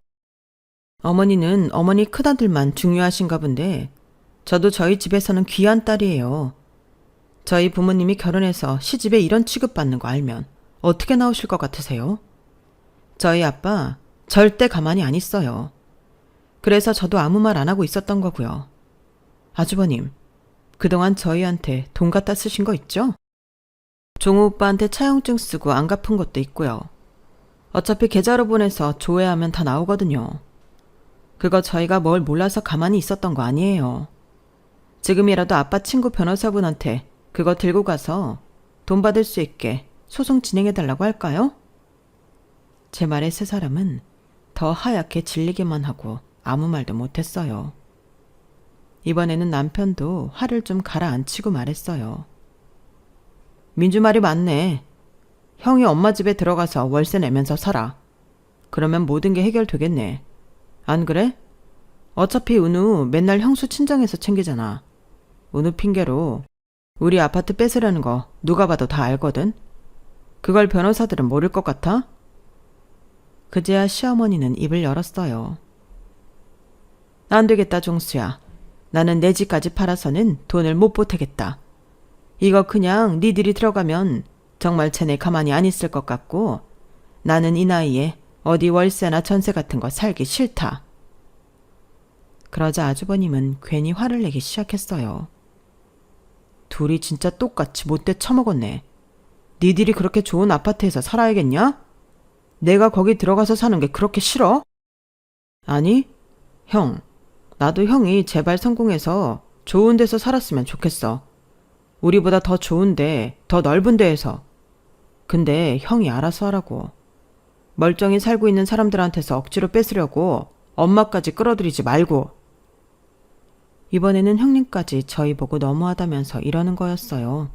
어머니는 어머니 큰아들만 중요하신가 본데 저도 저희 집에서는 귀한 딸이에요. 저희 부모님이 결혼해서 시집에 이런 취급받는 거 알면 어떻게 나오실 것 같으세요? 저희 아빠 절대 가만히 안 있어요. 그래서 저도 아무 말 안 하고 있었던 거고요. 아주버님, 그동안 저희한테 돈 갖다 쓰신 거 있죠? 종우 오빠한테 차용증 쓰고 안 갚은 것도 있고요. 어차피 계좌로 보내서 조회하면 다 나오거든요. 그거 저희가 뭘 몰라서 가만히 있었던 거 아니에요. 지금이라도 아빠 친구 변호사분한테 그거 들고 가서 돈 받을 수 있게 소송 진행해달라고 할까요? 제 말에 세 사람은 더 하얗게 질리기만 하고 아무 말도 못했어요. 이번에는 남편도 화를 좀 가라앉히고 말했어요. 민주 말이 맞네. 형이 엄마 집에 들어가서 월세 내면서 살아. 그러면 모든 게 해결되겠네. 안 그래? 어차피 은우 맨날 형수 친정에서 챙기잖아. 은우 핑계로 우리 아파트 뺏으려는 거 누가 봐도 다 알거든. 그걸 변호사들은 모를 것 같아? 그제야 시어머니는 입을 열었어요. 안 되겠다, 종수야. 나는 내 집까지 팔아서는 돈을 못 보태겠다. 이거 그냥 니들이 들어가면 정말 쟤네 가만히 안 있을 것 같고 나는 이 나이에 어디 월세나 전세 같은 거 살기 싫다. 그러자 아주버님은 괜히 화를 내기 시작했어요. 둘이 진짜 똑같이 못돼 처먹었네. 니들이 그렇게 좋은 아파트에서 살아야겠냐? 내가 거기 들어가서 사는 게 그렇게 싫어? 아니, 형. 나도 형이 제발 성공해서 좋은 데서 살았으면 좋겠어. 우리보다 더 좋은데, 더 넓은 데에서. 근데 형이 알아서 하라고. 멀쩡히 살고 있는 사람들한테서 억지로 뺏으려고 엄마까지 끌어들이지 말고. 이번에는 형님까지 저희 보고 너무하다면서 이러는 거였어요.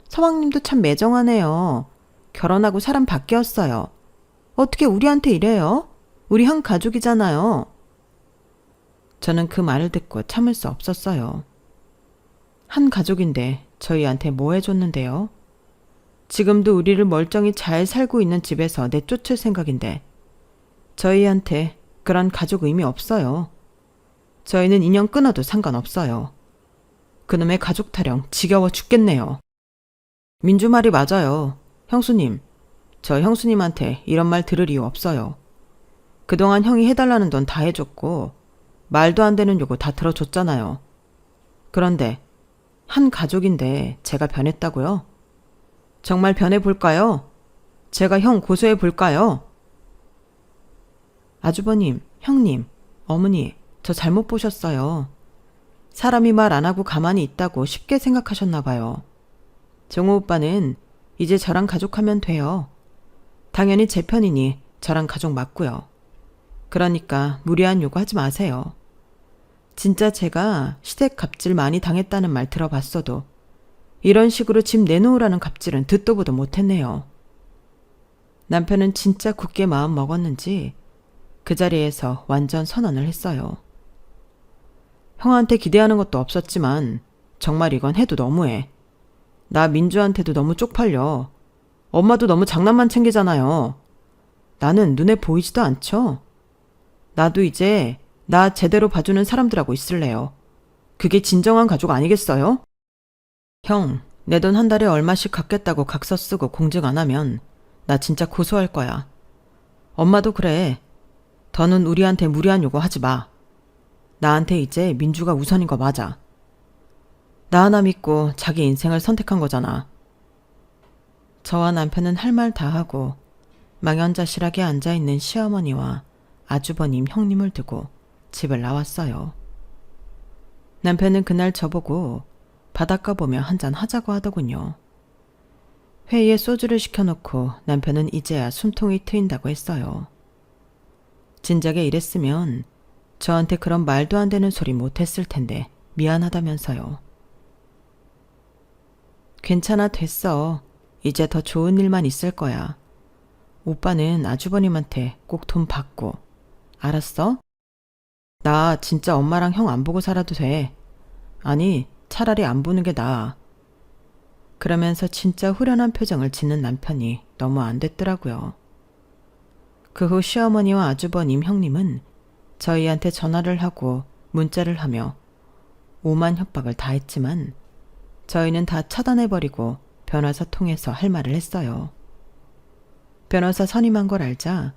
서방님도 참 매정하네요. 결혼하고 사람 바뀌었어요. 어떻게 우리한테 이래요? 우리 한 가족이잖아요. 저는 그 말을 듣고 참을 수 없었어요. 한 가족인데 저희한테 뭐 해줬는데요? 지금도 우리를 멀쩡히 잘 살고 있는 집에서 내쫓을 생각인데 저희한테 그런 가족 의미 없어요. 저희는 인연 끊어도 상관없어요. 그놈의 가족 타령 지겨워 죽겠네요. 민주 말이 맞아요. 형수님, 저 형수님한테 이런 말 들을 이유 없어요. 그동안 형이 해달라는 돈 다 해줬고 말도 안 되는 요구 다 들어줬잖아요. 그런데 한 가족인데 제가 변했다고요? 정말 변해볼까요? 제가 형 고소해볼까요? 아주버님, 형님, 어머니, 저 잘못 보셨어요. 사람이 말 안 하고 가만히 있다고 쉽게 생각하셨나 봐요. 정우 오빠는 이제 저랑 가족하면 돼요. 당연히 제 편이니 저랑 가족 맞고요. 그러니까 무리한 요구하지 마세요. 진짜 제가 시댁 갑질 많이 당했다는 말 들어봤어도 이런 식으로 집 내놓으라는 갑질은 듣도 보도 못했네요. 남편은 진짜 굳게 마음 먹었는지 그 자리에서 완전 선언을 했어요. 형한테 기대하는 것도 없었지만 정말 이건 해도 너무해. 나 민주한테도 너무 쪽팔려. 엄마도 너무 장난만 챙기잖아요. 나는 눈에 보이지도 않죠? 나도 이제 나 제대로 봐주는 사람들하고 있을래요. 그게 진정한 가족 아니겠어요? 형, 내 돈 한 달에 얼마씩 갚겠다고 각서 쓰고 공증 안 하면 나 진짜 고소할 거야. 엄마도 그래. 더는 우리한테 무리한 요구 하지 마. 나한테 이제 민주가 우선인 거 맞아. 나 하나 믿고 자기 인생을 선택한 거잖아. 저와 남편은 할 말 다 하고 망연자실하게 앉아있는 시어머니와 아주버님 형님을 두고 집을 나왔어요. 남편은 그날 저보고 바닷가 보며 한잔 하자고 하더군요. 회의에 소주를 시켜놓고 남편은 이제야 숨통이 트인다고 했어요. 진작에 이랬으면 저한테 그런 말도 안 되는 소리 못했을 텐데 미안하다면서요. 괜찮아, 됐어. 이제 더 좋은 일만 있을 거야. 오빠는 아주버님한테 꼭 돈 받고. 알았어? 나 진짜 엄마랑 형 안 보고 살아도 돼. 아니, 차라리 안 보는 게 나아. 그러면서 진짜 후련한 표정을 짓는 남편이 너무 안 됐더라고요. 그 후 시어머니와 아주버님 형님은 저희한테 전화를 하고 문자를 하며 오만 협박을 다 했지만 저희는 다 차단해버리고 변호사 통해서 할 말을 했어요. 변호사 선임한 걸 알자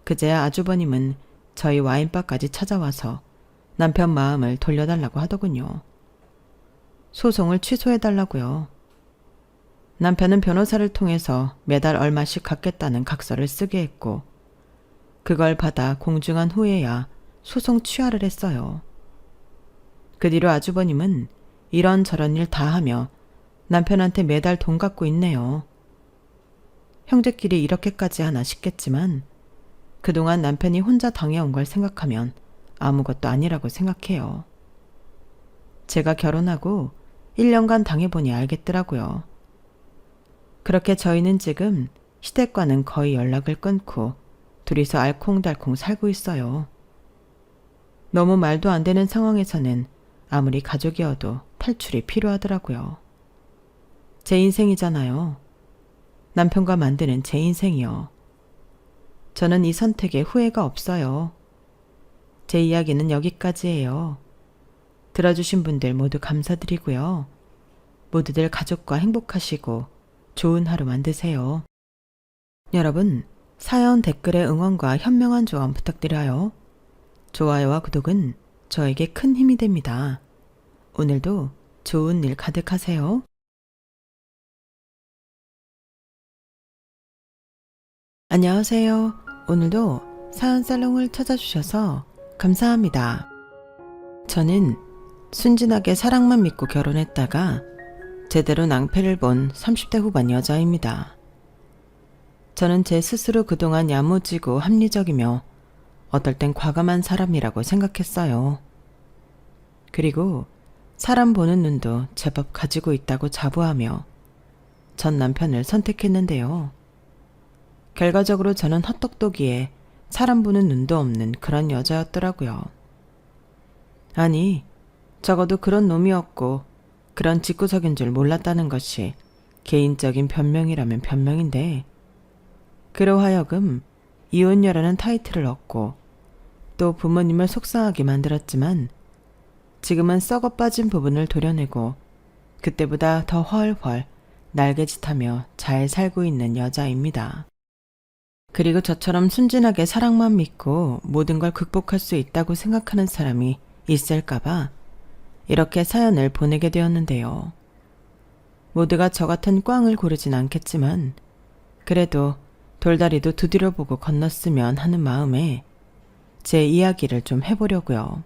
그제야 아주버님은 저희 와인바까지 찾아와서 남편 마음을 돌려달라고 하더군요. 소송을 취소해달라고요. 남편은 변호사를 통해서 매달 얼마씩 갚겠다는 각서를 쓰게 했고 그걸 받아 공증한 후에야 소송 취하를 했어요. 그 뒤로 아주버님은 이런저런 일 다 하며 남편한테 매달 돈 갚고 있네요. 형제끼리 이렇게까지 하나 싶겠지만 그동안 남편이 혼자 당해온 걸 생각하면 아무것도 아니라고 생각해요. 제가 결혼하고 1년간 당해보니 알겠더라고요. 그렇게 저희는 지금 시댁과는 거의 연락을 끊고 둘이서 알콩달콩 살고 있어요. 너무 말도 안 되는 상황에서는 아무리 가족이어도 탈출이 필요하더라고요. 제 인생이잖아요. 남편과 만드는 제 인생이요. 저는 이 선택에 후회가 없어요. 제 이야기는 여기까지예요. 들어주신 분들 모두 감사드리고요. 모두들 가족과 행복하시고 좋은 하루 만드세요. 여러분, 사연 댓글에 응원과 현명한 조언 부탁드려요. 좋아요와 구독은 저에게 큰 힘이 됩니다. 오늘도 좋은 일 가득하세요. 안녕하세요. 오늘도 사연 살롱을 찾아주셔서 감사합니다. 저는 순진하게 사랑만 믿고 결혼했다가 제대로 낭패를 본 30대 후반 여자입니다. 저는 제 스스로 그동안 야무지고 합리적이며 어떨 땐 과감한 사람이라고 생각했어요. 그리고 사람 보는 눈도 제법 가지고 있다고 자부하며 전 남편을 선택했는데요. 결과적으로 저는 헛똑똑이에 사람 보는 눈도 없는 그런 여자였더라고요. 아니, 적어도 그런 놈이었고 그런 직구석인 줄 몰랐다는 것이 개인적인 변명이라면 변명인데 그로 하여금 이혼녀라는 타이틀을 얻고 또 부모님을 속상하게 만들었지만 지금은 썩어 빠진 부분을 도려내고 그때보다 더 훨훨 날개짓하며 잘 살고 있는 여자입니다. 그리고 저처럼 순진하게 사랑만 믿고 모든 걸 극복할 수 있다고 생각하는 사람이 있을까봐 이렇게 사연을 보내게 되었는데요. 모두가 저 같은 꽝을 고르진 않겠지만 그래도 돌다리도 두드려 보고 건넜으면 하는 마음에 제 이야기를 좀 해보려고요.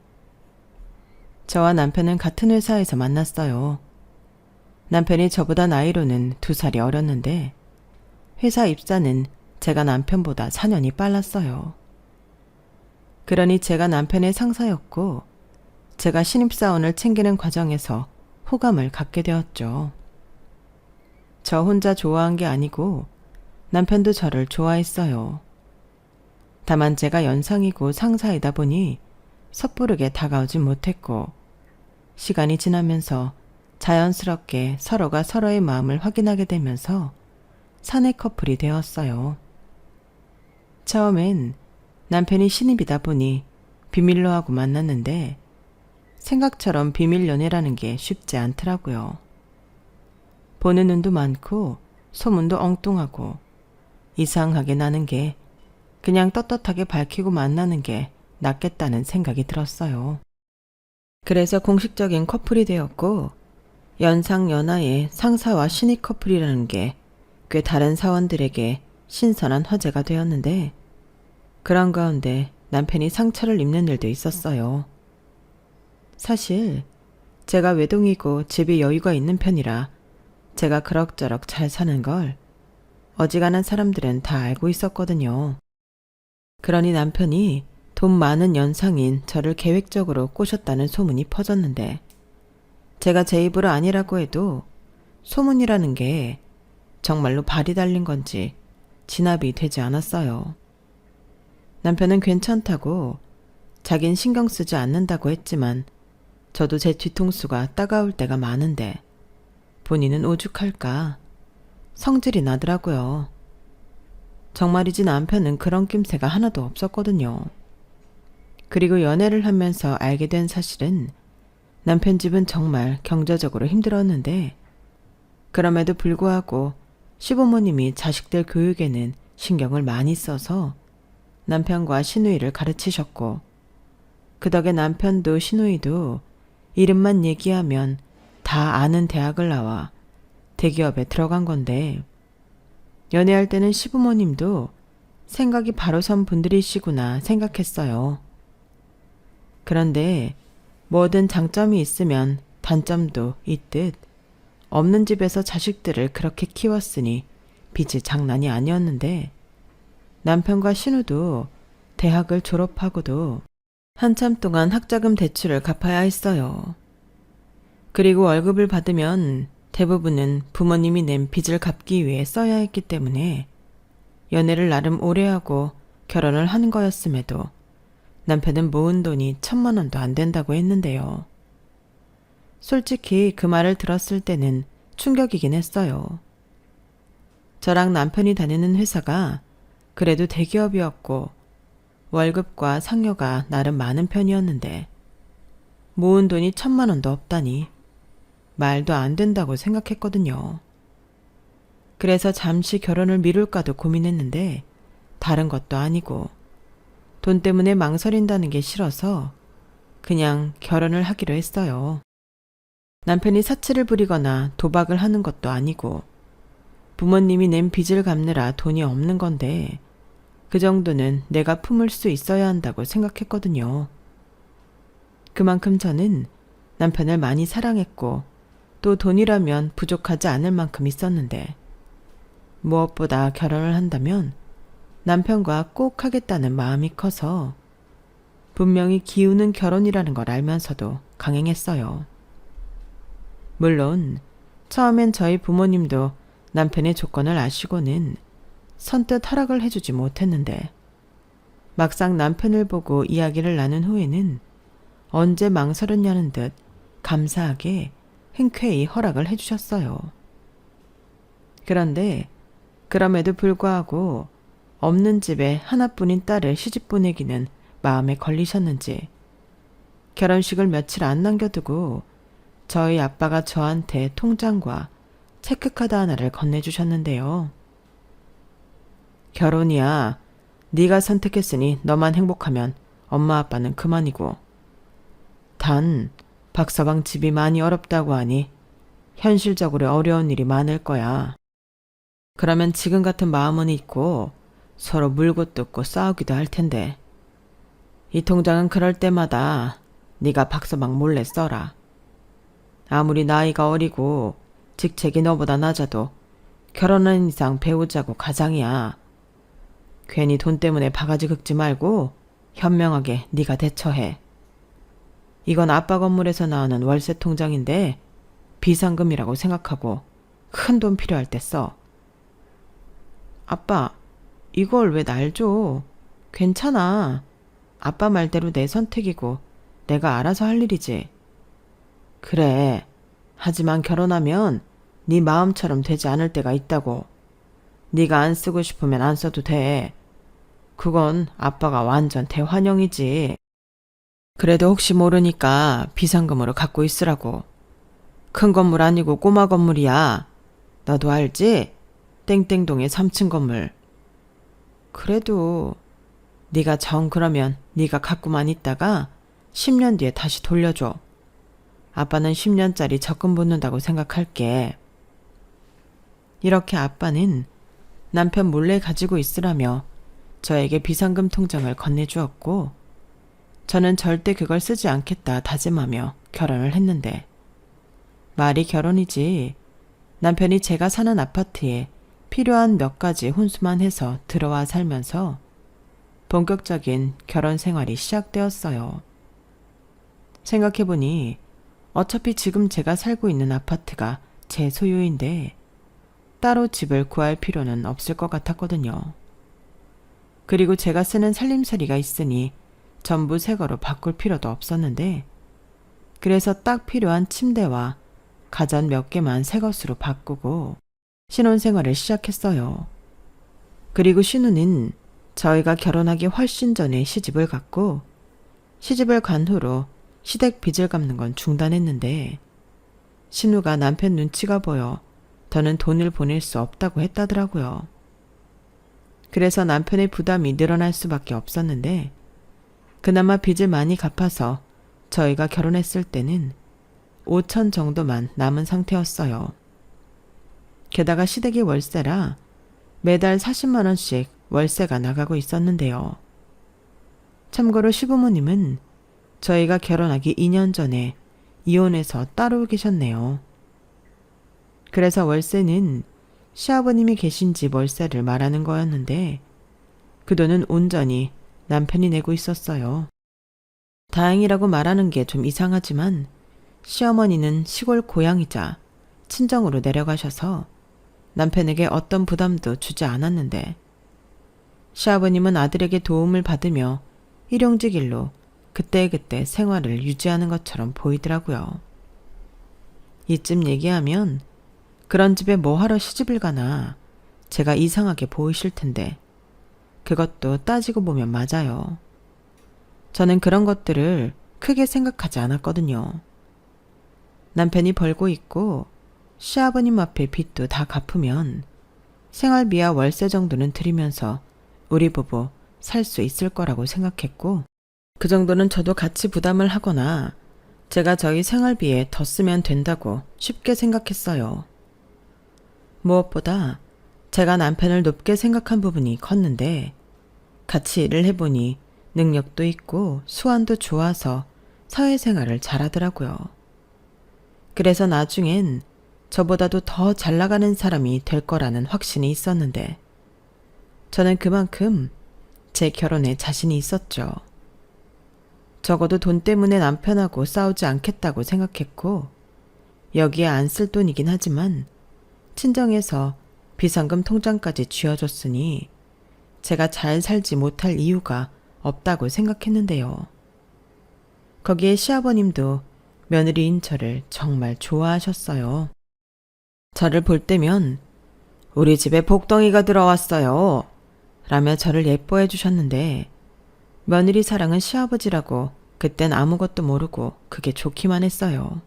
저와 남편은 같은 회사에서 만났어요. 남편이 저보다 나이로는 2살이 어렸는데 회사 입사는 제가 남편보다 4년이 빨랐어요. 그러니 제가 남편의 상사였고 제가 신입사원을 챙기는 과정에서 호감을 갖게 되었죠. 저 혼자 좋아한 게 아니고 남편도 저를 좋아했어요. 다만 제가 연상이고 상사이다 보니 섣부르게 다가오진 못했고 시간이 지나면서 자연스럽게 서로가 서로의 마음을 확인하게 되면서 사내 커플이 되었어요. 처음엔 남편이 신입이다 보니 비밀로 하고 만났는데 생각처럼 비밀 연애라는 게 쉽지 않더라고요. 보는 눈도 많고 소문도 엉뚱하고 이상하게 나는 게 그냥 떳떳하게 밝히고 만나는 게 낫겠다는 생각이 들었어요. 그래서 공식적인 커플이 되었고 연상 연하의 상사와 신입 커플이라는 게 꽤 다른 사원들에게 신선한 화제가 되었는데 그런 가운데 남편이 상처를 입는 일도 있었어요. 사실 제가 외동이고 집에 여유가 있는 편이라 제가 그럭저럭 잘 사는 걸 어지간한 사람들은 다 알고 있었거든요. 그러니 남편이 돈 많은 연상인 저를 계획적으로 꼬셨다는 소문이 퍼졌는데 제가 제 입으로 아니라고 해도 소문이라는 게 정말로 발이 달린 건지 진압이 되지 않았어요. 남편은 괜찮다고 자긴 신경 쓰지 않는다고 했지만 저도 제 뒤통수가 따가울 때가 많은데 본인은 오죽할까 성질이 나더라고요. 정말이지 남편은 그런 낌새가 하나도 없었거든요. 그리고 연애를 하면서 알게 된 사실은 남편 집은 정말 경제적으로 힘들었는데 그럼에도 불구하고 시부모님이 자식들 교육에는 신경을 많이 써서 남편과 시누이를 가르치셨고 그 덕에 남편도 시누이도 이름만 얘기하면 다 아는 대학을 나와 대기업에 들어간 건데 연애할 때는 시부모님도 생각이 바로 선 분들이시구나 생각했어요. 그런데 뭐든 장점이 있으면 단점도 있듯 없는 집에서 자식들을 그렇게 키웠으니 빚이 장난이 아니었는데 남편과 신우도 대학을 졸업하고도 한참 동안 학자금 대출을 갚아야 했어요. 그리고 월급을 받으면 대부분은 부모님이 낸 빚을 갚기 위해 써야 했기 때문에 연애를 나름 오래 하고 결혼을 한 거였음에도 남편은 모은 돈이 1,000만 원도 안 된다고 했는데요. 솔직히 그 말을 들었을 때는 충격이긴 했어요. 저랑 남편이 다니는 회사가 그래도 대기업이었고 월급과 상여가 나름 많은 편이었는데 모은 돈이 1,000만 원도 없다니 말도 안 된다고 생각했거든요. 그래서 잠시 결혼을 미룰까도 고민했는데 다른 것도 아니고 돈 때문에 망설인다는 게 싫어서 그냥 결혼을 하기로 했어요. 남편이 사치를 부리거나 도박을 하는 것도 아니고 부모님이 낸 빚을 갚느라 돈이 없는 건데 그 정도는 내가 품을 수 있어야 한다고 생각했거든요. 그만큼 저는 남편을 많이 사랑했고 또 돈이라면 부족하지 않을 만큼 있었는데 무엇보다 결혼을 한다면 남편과 꼭 하겠다는 마음이 커서 분명히 기우는 결혼이라는 걸 알면서도 강행했어요. 물론 처음엔 저희 부모님도 남편의 조건을 아시고는 선뜻 허락을 해주지 못했는데 막상 남편을 보고 이야기를 나눈 후에는 언제 망설였냐는 듯 감사하게 흔쾌히 허락을 해주셨어요. 그런데 그럼에도 불구하고 없는 집에 하나뿐인 딸을 시집 보내기는 마음에 걸리셨는지 결혼식을 며칠 안 남겨두고 저희 아빠가 저한테 통장과 체크카드 하나를 건네주셨는데요. 결혼이야. 네가 선택했으니 너만 행복하면 엄마 아빠는 그만이고 단 박서방 집이 많이 어렵다고 하니 현실적으로 어려운 일이 많을 거야. 그러면 지금 같은 마음은 있고 서로 물고 뜯고 싸우기도 할 텐데 이 통장은 그럴 때마다 네가 박서방 몰래 써라. 아무리 나이가 어리고 직책이 너보다 낮아도 결혼한 이상 배우자고 가장이야. 괜히 돈 때문에 바가지 긁지 말고 현명하게 네가 대처해. 이건 아빠 건물에서 나오는 월세 통장인데 비상금이라고 생각하고 큰 돈 필요할 때 써. 아빠, 이걸 왜 날 줘? 괜찮아. 아빠 말대로 내 선택이고 내가 알아서 할 일이지. 그래. 하지만 결혼하면 네 마음처럼 되지 않을 때가 있다고. 네가 안 쓰고 싶으면 안 써도 돼. 그건 아빠가 완전 대환영이지. 그래도 혹시 모르니까 비상금으로 갖고 있으라고. 큰 건물 아니고 꼬마 건물이야. 너도 알지? 땡땡동의 3층 건물. 그래도 네가 정 그러면 네가 갖고만 있다가 10년 뒤에 다시 돌려줘. 아빠는 10년짜리 적금 붙는다고 생각할게. 이렇게 아빠는 남편 몰래 가지고 있으라며 저에게 비상금 통장을 건네주었고 저는 절대 그걸 쓰지 않겠다 다짐하며 결혼을 했는데 말이 결혼이지 남편이 제가 사는 아파트에 필요한 몇 가지 혼수만 해서 들어와 살면서 본격적인 결혼 생활이 시작되었어요. 생각해보니 어차피 지금 제가 살고 있는 아파트가 제 소유인데 따로 집을 구할 필요는 없을 것 같았거든요. 그리고 제가 쓰는 살림살이가 있으니 전부 새 거로 바꿀 필요도 없었는데 그래서 딱 필요한 침대와 가전 몇 개만 새 것으로 바꾸고 신혼생활을 시작했어요. 그리고 신우는 저희가 결혼하기 훨씬 전에 시집을 갔고 시집을 간 후로 시댁 빚을 갚는 건 중단했는데 신우가 남편 눈치가 보여 더는 돈을 보낼 수 없다고 했다더라고요. 그래서 남편의 부담이 늘어날 수밖에 없었는데 그나마 빚을 많이 갚아서 저희가 결혼했을 때는 5천 정도만 남은 상태였어요. 게다가 시댁이 월세라 매달 40만 원씩 월세가 나가고 있었는데요. 참고로 시부모님은 저희가 결혼하기 2년 전에 이혼해서 따로 계셨네요. 그래서 월세는 시아버님이 계신 집 월세를 말하는 거였는데 그 돈은 온전히 남편이 내고 있었어요. 다행이라고 말하는 게 좀 이상하지만 시어머니는 시골 고향이자 친정으로 내려가셔서 남편에게 어떤 부담도 주지 않았는데 시아버님은 아들에게 도움을 받으며 일용직 일로 그때그때 생활을 유지하는 것처럼 보이더라고요. 이쯤 얘기하면 그런 집에 뭐하러 시집을 가나 제가 이상하게 보이실 텐데 그것도 따지고 보면 맞아요. 저는 그런 것들을 크게 생각하지 않았거든요. 남편이 벌고 있고 시아버님 앞에 빚도 다 갚으면 생활비와 월세 정도는 드리면서 우리 부부 살 수 있을 거라고 생각했고 그 정도는 저도 같이 부담을 하거나 제가 저희 생활비에 더 쓰면 된다고 쉽게 생각했어요. 무엇보다 제가 남편을 높게 생각한 부분이 컸는데 같이 일을 해보니 능력도 있고 수완도 좋아서 사회생활을 잘하더라고요. 그래서 나중엔 저보다도 더 잘 나가는 사람이 될 거라는 확신이 있었는데 저는 그만큼 제 결혼에 자신이 있었죠. 적어도 돈 때문에 남편하고 싸우지 않겠다고 생각했고 여기에 안 쓸 돈이긴 하지만 친정에서 비상금 통장까지 쥐어줬으니 제가 잘 살지 못할 이유가 없다고 생각했는데요. 거기에 시아버님도 며느리인 저를 정말 좋아하셨어요. 저를 볼 때면 우리 집에 복덩이가 들어왔어요 라며 저를 예뻐해 주셨는데 며느리 사랑은 시아버지라고 그땐 아무것도 모르고 그게 좋기만 했어요.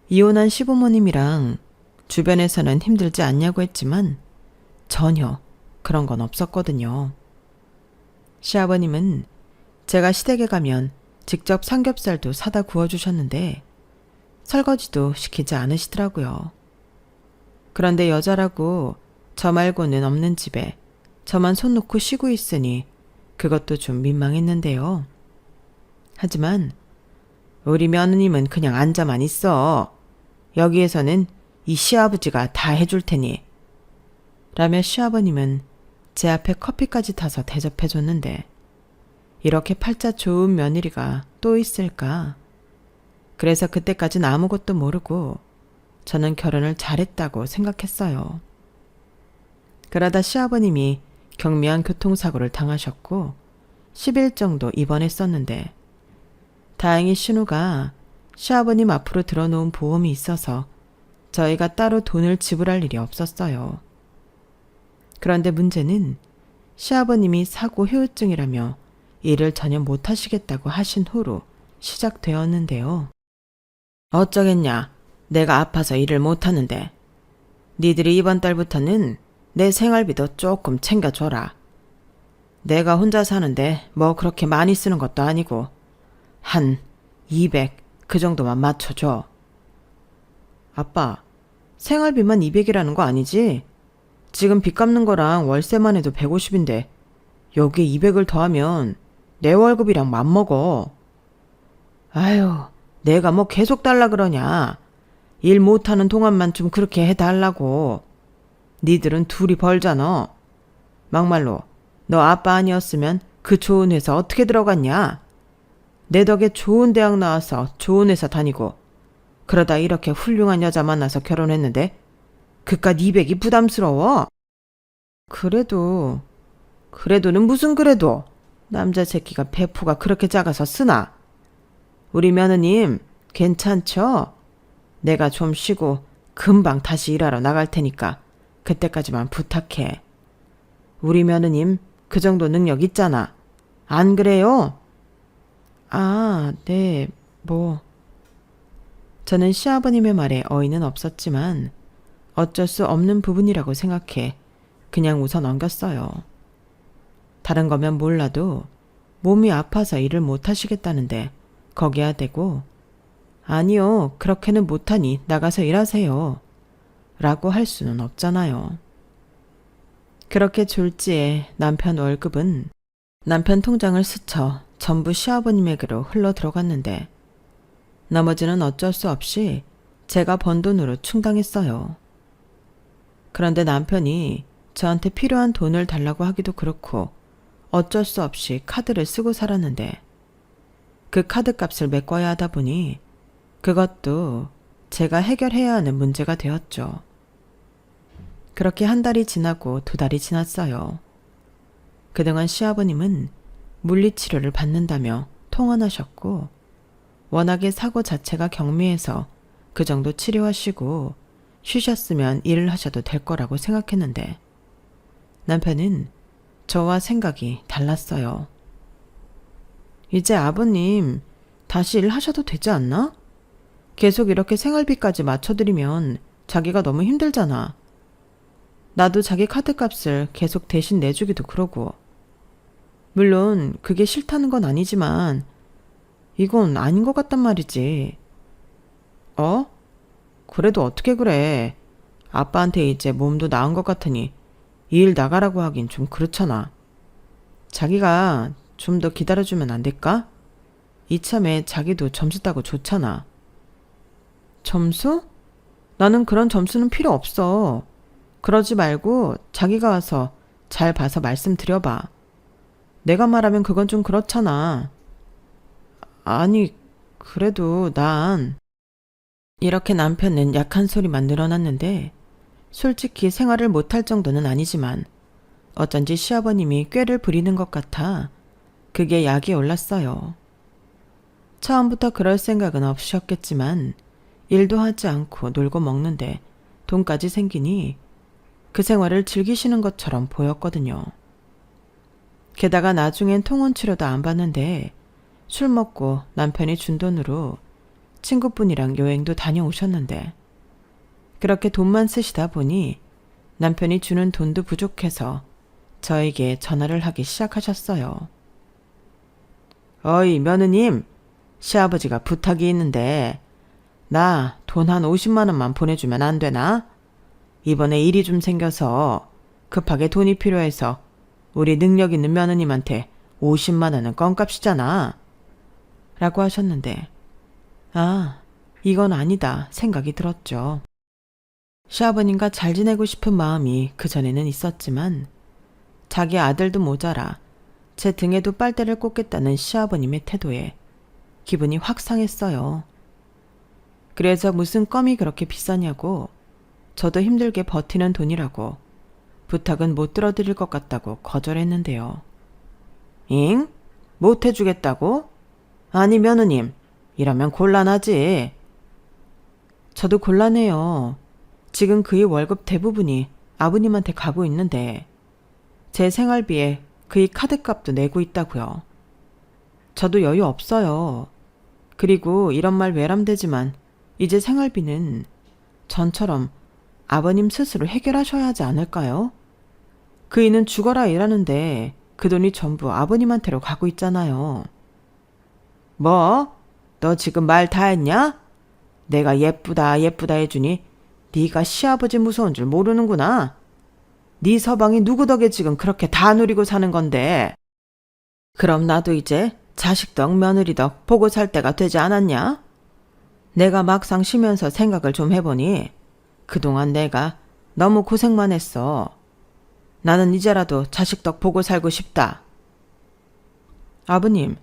이혼한 시부모님이랑 주변에서는 힘들지 않냐고 했지만 전혀 그런 건 없었거든요. 시아버님은 제가 시댁에 가면 직접 삼겹살도 사다 구워주셨는데 설거지도 시키지 않으시더라고요. 그런데 여자라고 저 말고는 없는 집에 저만 손 놓고 쉬고 있으니 그것도 좀 민망했는데요. 하지만 우리 며느님은 그냥 앉아만 있어. 여기에서는 이 시아버지가 다 해줄 테니. 라며 시아버님은 제 앞에 커피까지 타서 대접해줬는데 이렇게 팔자 좋은 며느리가 또 있을까? 그래서 그때까진 아무것도 모르고 저는 결혼을 잘했다고 생각했어요. 그러다 시아버님이 경미한 교통사고를 당하셨고 10일 정도 입원했었는데 다행히 신우가 시아버님 앞으로 들어놓은 보험이 있어서 저희가 따로 돈을 지불할 일이 없었어요. 그런데 문제는 시아버님이 사고 후유증이라며 일을 전혀 못하시겠다고 하신 후로 시작되었는데요. 어쩌겠냐. 내가 아파서 일을 못하는데. 니들이 이번 달부터는 내 생활비도 조금 챙겨줘라. 내가 혼자 사는데 뭐 그렇게 많이 쓰는 것도 아니고 한 200 그 정도만 맞춰줘. 아빠, 생활비만 200이라는 거 아니지? 지금 빚 갚는 거랑 월세만 해도 150인데 여기에 200을 더하면 내 월급이랑 맞먹어. 아유, 내가 뭐 계속 달라 그러냐. 일 못하는 동안만 좀 그렇게 해달라고. 니들은 둘이 벌잖아. 막말로 너 아빠 아니었으면 그 좋은 회사 어떻게 들어갔냐? 내 덕에 좋은 대학 나와서 좋은 회사 다니고 그러다 이렇게 훌륭한 여자 만나서 결혼했는데 그깟 200이 부담스러워? 그래도는 무슨 그래도. 남자 새끼가 배포가 그렇게 작아서 쓰나? 우리 며느님 괜찮죠? 내가 좀 쉬고 금방 다시 일하러 나갈 테니까 그때까지만 부탁해. 우리 며느님 그 정도 능력 있잖아. 안 그래요? 아, 네, 뭐. 저는 시아버님의 말에 어이는 없었지만 어쩔 수 없는 부분이라고 생각해 그냥 웃어 넘겼어요. 다른 거면 몰라도 몸이 아파서 일을 못 하시겠다는데 거기야 대고 아니요, 그렇게는 못하니 나가서 일하세요. 라고 할 수는 없잖아요. 그렇게 졸지에 남편 월급은 남편 통장을 스쳐 전부 시아버님에게로 흘러 들어갔는데 나머지는 어쩔 수 없이 제가 번 돈으로 충당했어요. 그런데 남편이 저한테 필요한 돈을 달라고 하기도 그렇고 어쩔 수 없이 카드를 쓰고 살았는데 그 카드 값을 메꿔야 하다 보니 그것도 제가 해결해야 하는 문제가 되었죠. 그렇게 한 달이 지나고 두 달이 지났어요. 그동안 시아버님은 물리치료를 받는다며 통원하셨고 워낙에 사고 자체가 경미해서 그 정도 치료하시고 쉬셨으면 일을 하셔도 될 거라고 생각했는데 남편은 저와 생각이 달랐어요. 이제 아버님 다시 일하셔도 되지 않나? 계속 이렇게 생활비까지 맞춰드리면 자기가 너무 힘들잖아. 나도 자기 카드값을 계속 대신 내주기도 그러고. 물론 그게 싫다는 건 아니지만 이건 아닌 것 같단 말이지. 어? 그래도 어떻게 그래. 아빠한테 이제 몸도 나은 것 같으니 일 나가라고 하긴 좀 그렇잖아. 자기가 좀 더 기다려주면 안 될까? 이참에 자기도 점수 따고 좋잖아. 점수? 나는 그런 점수는 필요 없어. 그러지 말고 자기가 와서 잘 봐서 말씀드려봐. 내가 말하면 그건 좀 그렇잖아. 아니, 그래도 난... 이렇게 남편은 약한 소리만 늘어났는데 솔직히 생활을 못할 정도는 아니지만 어쩐지 시아버님이 꾀를 부리는 것 같아 그게 약이 올랐어요. 처음부터 그럴 생각은 없으셨겠지만 일도 하지 않고 놀고 먹는데 돈까지 생기니 그 생활을 즐기시는 것처럼 보였거든요. 게다가 나중엔 통원 치료도 안 받는데 술 먹고 남편이 준 돈으로 친구분이랑 여행도 다녀오셨는데 그렇게 돈만 쓰시다 보니 남편이 주는 돈도 부족해서 저에게 전화를 하기 시작하셨어요. 어이 며느님, 시아버지가 부탁이 있는데 나 돈 한 50만 원만 보내주면 안 되나? 이번에 일이 좀 생겨서 급하게 돈이 필요해서 우리 능력 있는 며느님한테 50만 원은 껌값이잖아. 라고 하셨는데 아, 이건 아니다 생각이 들었죠. 시아버님과 잘 지내고 싶은 마음이 그전에는 있었지만 자기 아들도 모자라 제 등에도 빨대를 꽂겠다는 시아버님의 태도에 기분이 확 상했어요. 그래서 무슨 껌이 그렇게 비싸냐고 저도 힘들게 버티는 돈이라고 부탁은 못 들어드릴 것 같다고 거절했는데요. 잉? 못 해주겠다고? 아니 며느님, 이러면 곤란하지. 저도 곤란해요. 지금 그의 월급 대부분이 아버님한테 가고 있는데 제 생활비에 그의 카드값도 내고 있다고요. 저도 여유 없어요. 그리고 이런 말 외람되지만 이제 생활비는 전처럼 아버님 스스로 해결하셔야 하지 않을까요? 그이는 죽어라 일하는데 그 돈이 전부 아버님한테로 가고 있잖아요. 뭐? 너 지금 말 다 했냐? 내가 예쁘다 예쁘다 해주니 네가 시아버지 무서운 줄 모르는구나. 네 서방이 누구 덕에 지금 그렇게 다 누리고 사는 건데. 그럼 나도 이제 자식 덕 며느리 덕 보고 살 때가 되지 않았냐? 내가 막상 쉬면서 생각을 좀 해보니 그동안 내가 너무 고생만 했어. 나는 이제라도 자식 덕 보고 살고 싶다. 아버님,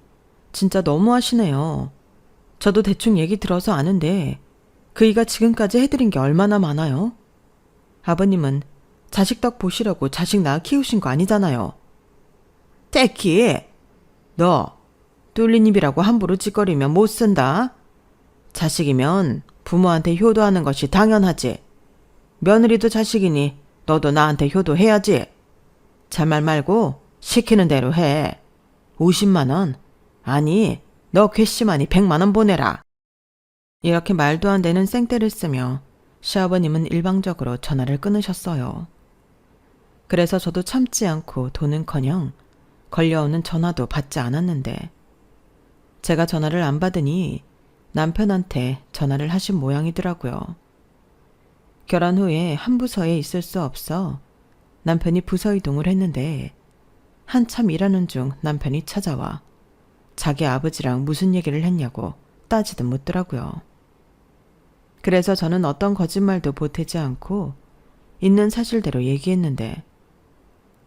진짜 너무하시네요. 저도 대충 얘기 들어서 아는데 그이가 지금까지 해드린 게 얼마나 많아요? 아버님은 자식 덕 보시려고 자식 낳아 키우신 거 아니잖아요. 떼키, 너 뚫린 입이라고 함부로 찌꺼리면 못 쓴다. 자식이면 부모한테 효도하는 것이 당연하지. 며느리도 자식이니 너도 나한테 효도해야지. 잔말 말고 시키는 대로 해. 50만 원? 아니, 너 괘씸하니 100만 원 보내라. 이렇게 말도 안 되는 생떼를 쓰며 시아버님은 일방적으로 전화를 끊으셨어요. 그래서 저도 참지 않고 돈은커녕 걸려오는 전화도 받지 않았는데 제가 전화를 안 받으니 남편한테 전화를 하신 모양이더라고요. 결혼 후에 한 부서에 있을 수 없어 남편이 부서 이동을 했는데 한참 일하는 중 남편이 찾아와 자기 아버지랑 무슨 얘기를 했냐고 따지듯 묻더라고요. 그래서 저는 어떤 거짓말도 보태지 않고 있는 사실대로 얘기했는데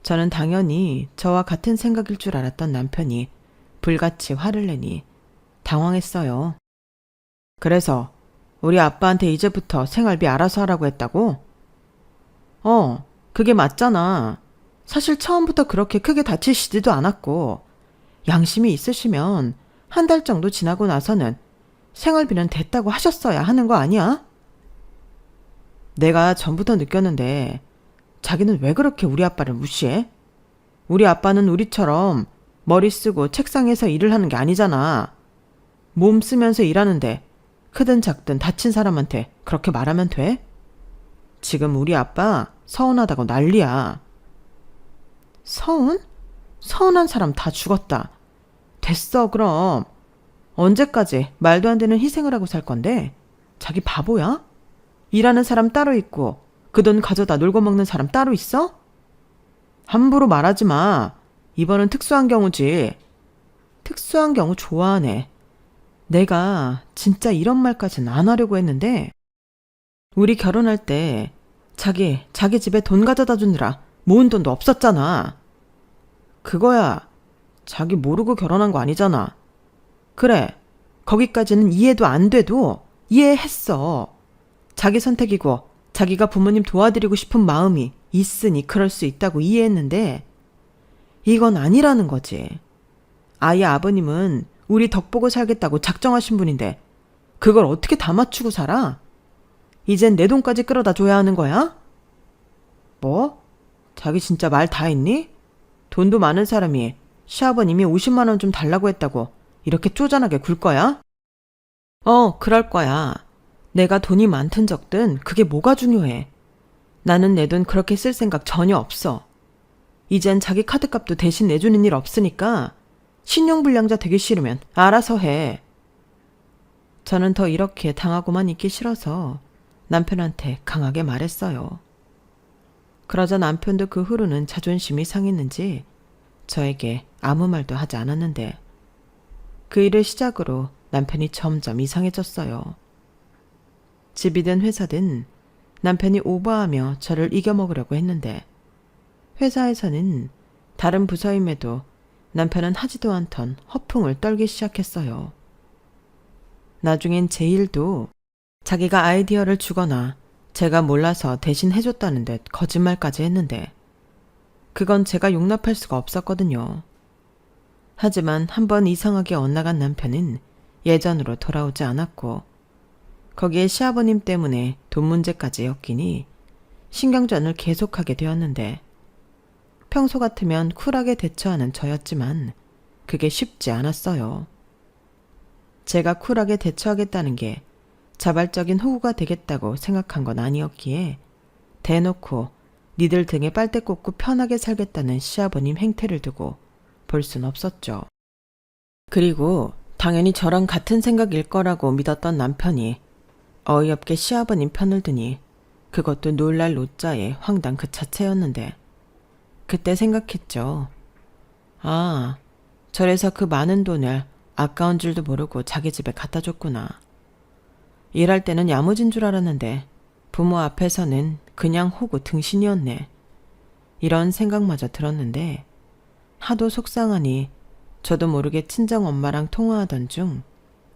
저는 당연히 저와 같은 생각일 줄 알았던 남편이 불같이 화를 내니 당황했어요. 그래서 우리 아빠한테 이제부터 생활비 알아서 하라고 했다고? 그게 맞잖아. 사실 처음부터 그렇게 크게 다치시지도 않았고 양심이 있으시면 한 달 정도 지나고 나서는 생활비는 됐다고 하셨어야 하는 거 아니야? 내가 전부터 느꼈는데 자기는 왜 그렇게 우리 아빠를 무시해? 우리 아빠는 우리처럼 머리 쓰고 책상에서 일을 하는 게 아니잖아. 몸 쓰면서 일하는데 크든 작든 다친 사람한테 그렇게 말하면 돼? 지금 우리 아빠 서운하다고 난리야. 서운? 서운한 사람 다 죽었다. 됐어 그럼. 언제까지 말도 안 되는 희생을 하고 살 건데? 자기 바보야? 일하는 사람 따로 있고 그 돈 가져다 놀고 먹는 사람 따로 있어? 함부로 말하지 마. 이번은 특수한 경우지. 특수한 경우 좋아하네. 내가 진짜 이런 말까지는 안 하려고 했는데 우리 결혼할 때 자기 집에 돈 가져다 주느라 모은 돈도 없었잖아. 그거야 자기 모르고 결혼한 거 아니잖아. 그래, 거기까지는 이해도 안 돼도 이해했어. 자기 선택이고 자기가 부모님 도와드리고 싶은 마음이 있으니 그럴 수 있다고 이해했는데 이건 아니라는 거지. 아예 아버님은 우리 덕 보고 살겠다고 작정하신 분인데 그걸 어떻게 다 맞추고 살아? 이젠 내 돈까지 끌어다 줘야 하는 거야? 뭐? 자기 진짜 말 다 했니? 돈도 많은 사람이 시아버님이 50만 원 좀 달라고 했다고 이렇게 쪼잔하게 굴 거야? 그럴 거야. 내가 돈이 많든 적든 그게 뭐가 중요해. 나는 내 돈 그렇게 쓸 생각 전혀 없어. 이젠 자기 카드값도 대신 내주는 일 없으니까 신용불량자 되기 싫으면 알아서 해. 저는 더 이렇게 당하고만 있기 싫어서 남편한테 강하게 말했어요. 그러자 남편도 그 후로는 자존심이 상했는지 저에게 아무 말도 하지 않았는데 그 일을 시작으로 남편이 점점 이상해졌어요. 집이든 회사든 남편이 오버하며 저를 이겨먹으려고 했는데 회사에서는 다른 부서임에도 남편은 하지도 않던 허풍을 떨기 시작했어요. 나중엔 제 일도 자기가 아이디어를 주거나 제가 몰라서 대신 해줬다는 듯 거짓말까지 했는데 그건 제가 용납할 수가 없었거든요. 하지만 한번 이상하게 엇나간 남편은 예전으로 돌아오지 않았고 거기에 시아버님 때문에 돈 문제까지 엮이니 신경전을 계속하게 되었는데 평소 같으면 쿨하게 대처하는 저였지만 그게 쉽지 않았어요. 제가 쿨하게 대처하겠다는 게 자발적인 호구가 되겠다고 생각한 건 아니었기에 대놓고 니들 등에 빨대 꽂고 편하게 살겠다는 시아버님 행태를 두고 볼 순 없었죠. 그리고 당연히 저랑 같은 생각일 거라고 믿었던 남편이 어이없게 시아버님 편을 드니 그것도 놀랄 노자의 황당 그 자체였는데 그때 생각했죠. 아, 저래서 그 많은 돈을 아까운 줄도 모르고 자기 집에 갖다 줬구나. 일할 때는 야무진 줄 알았는데 부모 앞에서는 그냥 호구 등신이었네. 이런 생각마저 들었는데 하도 속상하니 저도 모르게 친정엄마랑 통화하던 중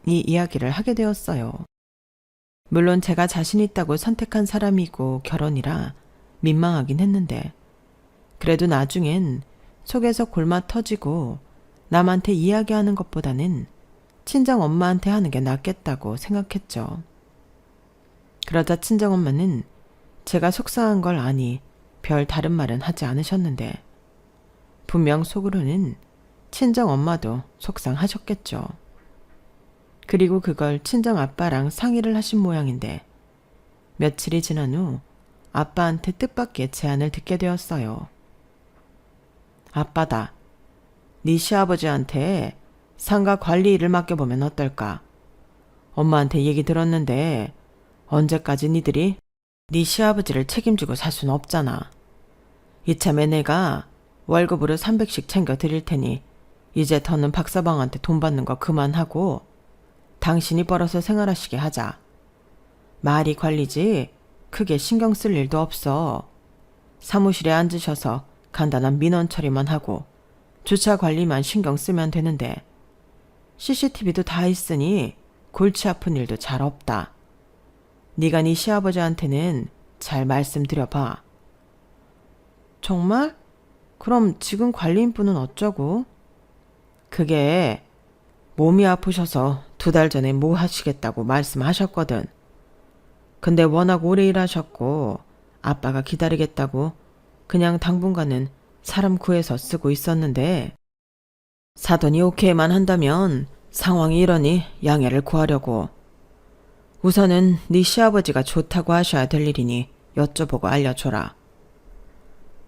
이 이야기를 하게 되었어요. 물론 제가 자신 있다고 선택한 사람이고 결혼이라 민망하긴 했는데 그래도 나중엔 속에서 골마 터지고 남한테 이야기하는 것보다는 친정엄마한테 하는 게 낫겠다고 생각했죠. 그러자 친정엄마는 제가 속상한 걸 아니 별 다른 말은 하지 않으셨는데 분명 속으로는 친정엄마도 속상하셨겠죠. 그리고 그걸 친정아빠랑 상의를 하신 모양인데 며칠이 지난 후 아빠한테 뜻밖의 제안을 듣게 되었어요. 아빠다. 네 시아버지한테 상가 관리 일을 맡겨보면 어떨까? 엄마한테 얘기 들었는데 언제까지 니들이 네 시아버지를 책임지고 살 수는 없잖아. 이참에 내가 월급으로 300씩 챙겨 드릴 테니 이제 더는 박서방한테 돈 받는 거 그만하고 당신이 벌어서 생활하시게 하자. 말이 관리지 크게 신경 쓸 일도 없어. 사무실에 앉으셔서 간단한 민원 처리만 하고 주차 관리만 신경 쓰면 되는데 CCTV도 다 있으니 골치 아픈 일도 잘 없다. 네가 네 시아버지한테는 잘 말씀드려봐. 정말? 그럼 지금 관리인분은 어쩌고? 그게 몸이 아프셔서 2달 전에 뭐 하시겠다고 말씀하셨거든. 근데 워낙 오래 일하셨고 아빠가 기다리겠다고 그냥 당분간은 사람 구해서 쓰고 있었는데 사돈이 오케이만 한다면 상황이 이러니 양해를 구하려고. 우선은 네 시아버지가 좋다고 하셔야 될 일이니 여쭤보고 알려줘라.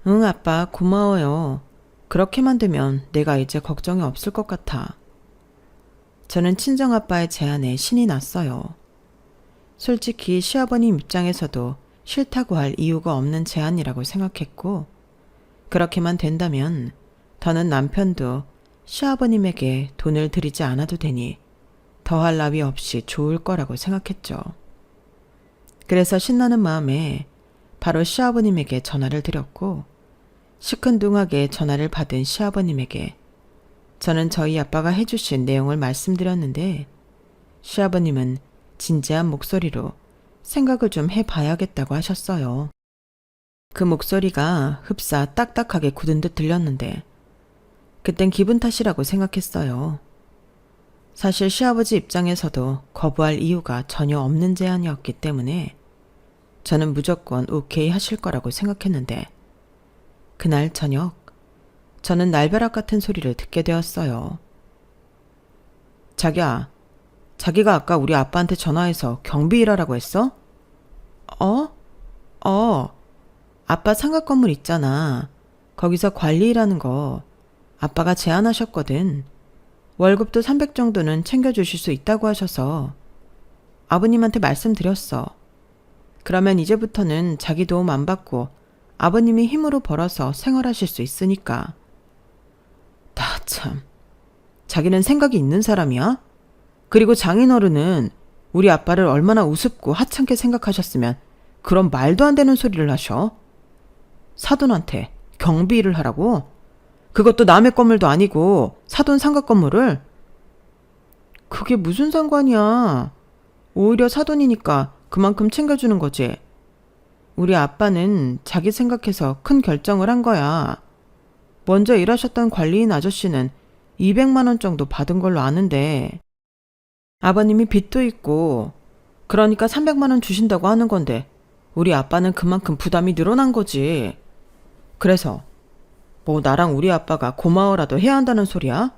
응, 아빠 고마워요. 그렇게만 되면 내가 이제 걱정이 없을 것 같아. 저는 친정아빠의 제안에 신이 났어요. 솔직히 시아버님 입장에서도 싫다고 할 이유가 없는 제안이라고 생각했고 그렇게만 된다면 더는 남편도 시아버님에게 돈을 드리지 않아도 되니 더할 나위 없이 좋을 거라고 생각했죠. 그래서 신나는 마음에 바로 시아버님에게 전화를 드렸고 시큰둥하게 전화를 받은 시아버님에게 저는 저희 아빠가 해주신 내용을 말씀드렸는데 시아버님은 진지한 목소리로 생각을 좀 해봐야겠다고 하셨어요. 그 목소리가 흡사 딱딱하게 굳은 듯 들렸는데 그땐 기분 탓이라고 생각했어요. 사실 시아버지 입장에서도 거부할 이유가 전혀 없는 제안이었기 때문에 저는 무조건 오케이 하실 거라고 생각했는데 그날 저녁 저는 날벼락 같은 소리를 듣게 되었어요. 자기야, 자기가 아까 우리 아빠한테 전화해서 경비 일하라고 했어? 아빠 상가 건물 있잖아. 거기서 관리 일하는 거 아빠가 제안하셨거든. 월급도 300 정도는 챙겨주실 수 있다고 하셔서 아버님한테 말씀드렸어. 그러면 이제부터는 자기 도움 안 받고 아버님이 힘으로 벌어서 생활하실 수 있으니까. 나 참, 자기는 생각이 있는 사람이야? 그리고 장인어른은 우리 아빠를 얼마나 우습고 하찮게 생각하셨으면 그런 말도 안 되는 소리를 하셔? 사돈한테 경비 일을 하라고? 그것도 남의 건물도 아니고 사돈 상가 건물을? 그게 무슨 상관이야. 오히려 사돈이니까 그만큼 챙겨주는 거지. 우리 아빠는 자기 생각해서 큰 결정을 한 거야. 먼저 일하셨던 관리인 아저씨는 200만 원 정도 받은 걸로 아는데 아버님이 빚도 있고 그러니까 300만 원 주신다고 하는 건데 우리 아빠는 그만큼 부담이 늘어난 거지. 그래서 뭐 나랑 우리 아빠가 고마워라도 해야 한다는 소리야?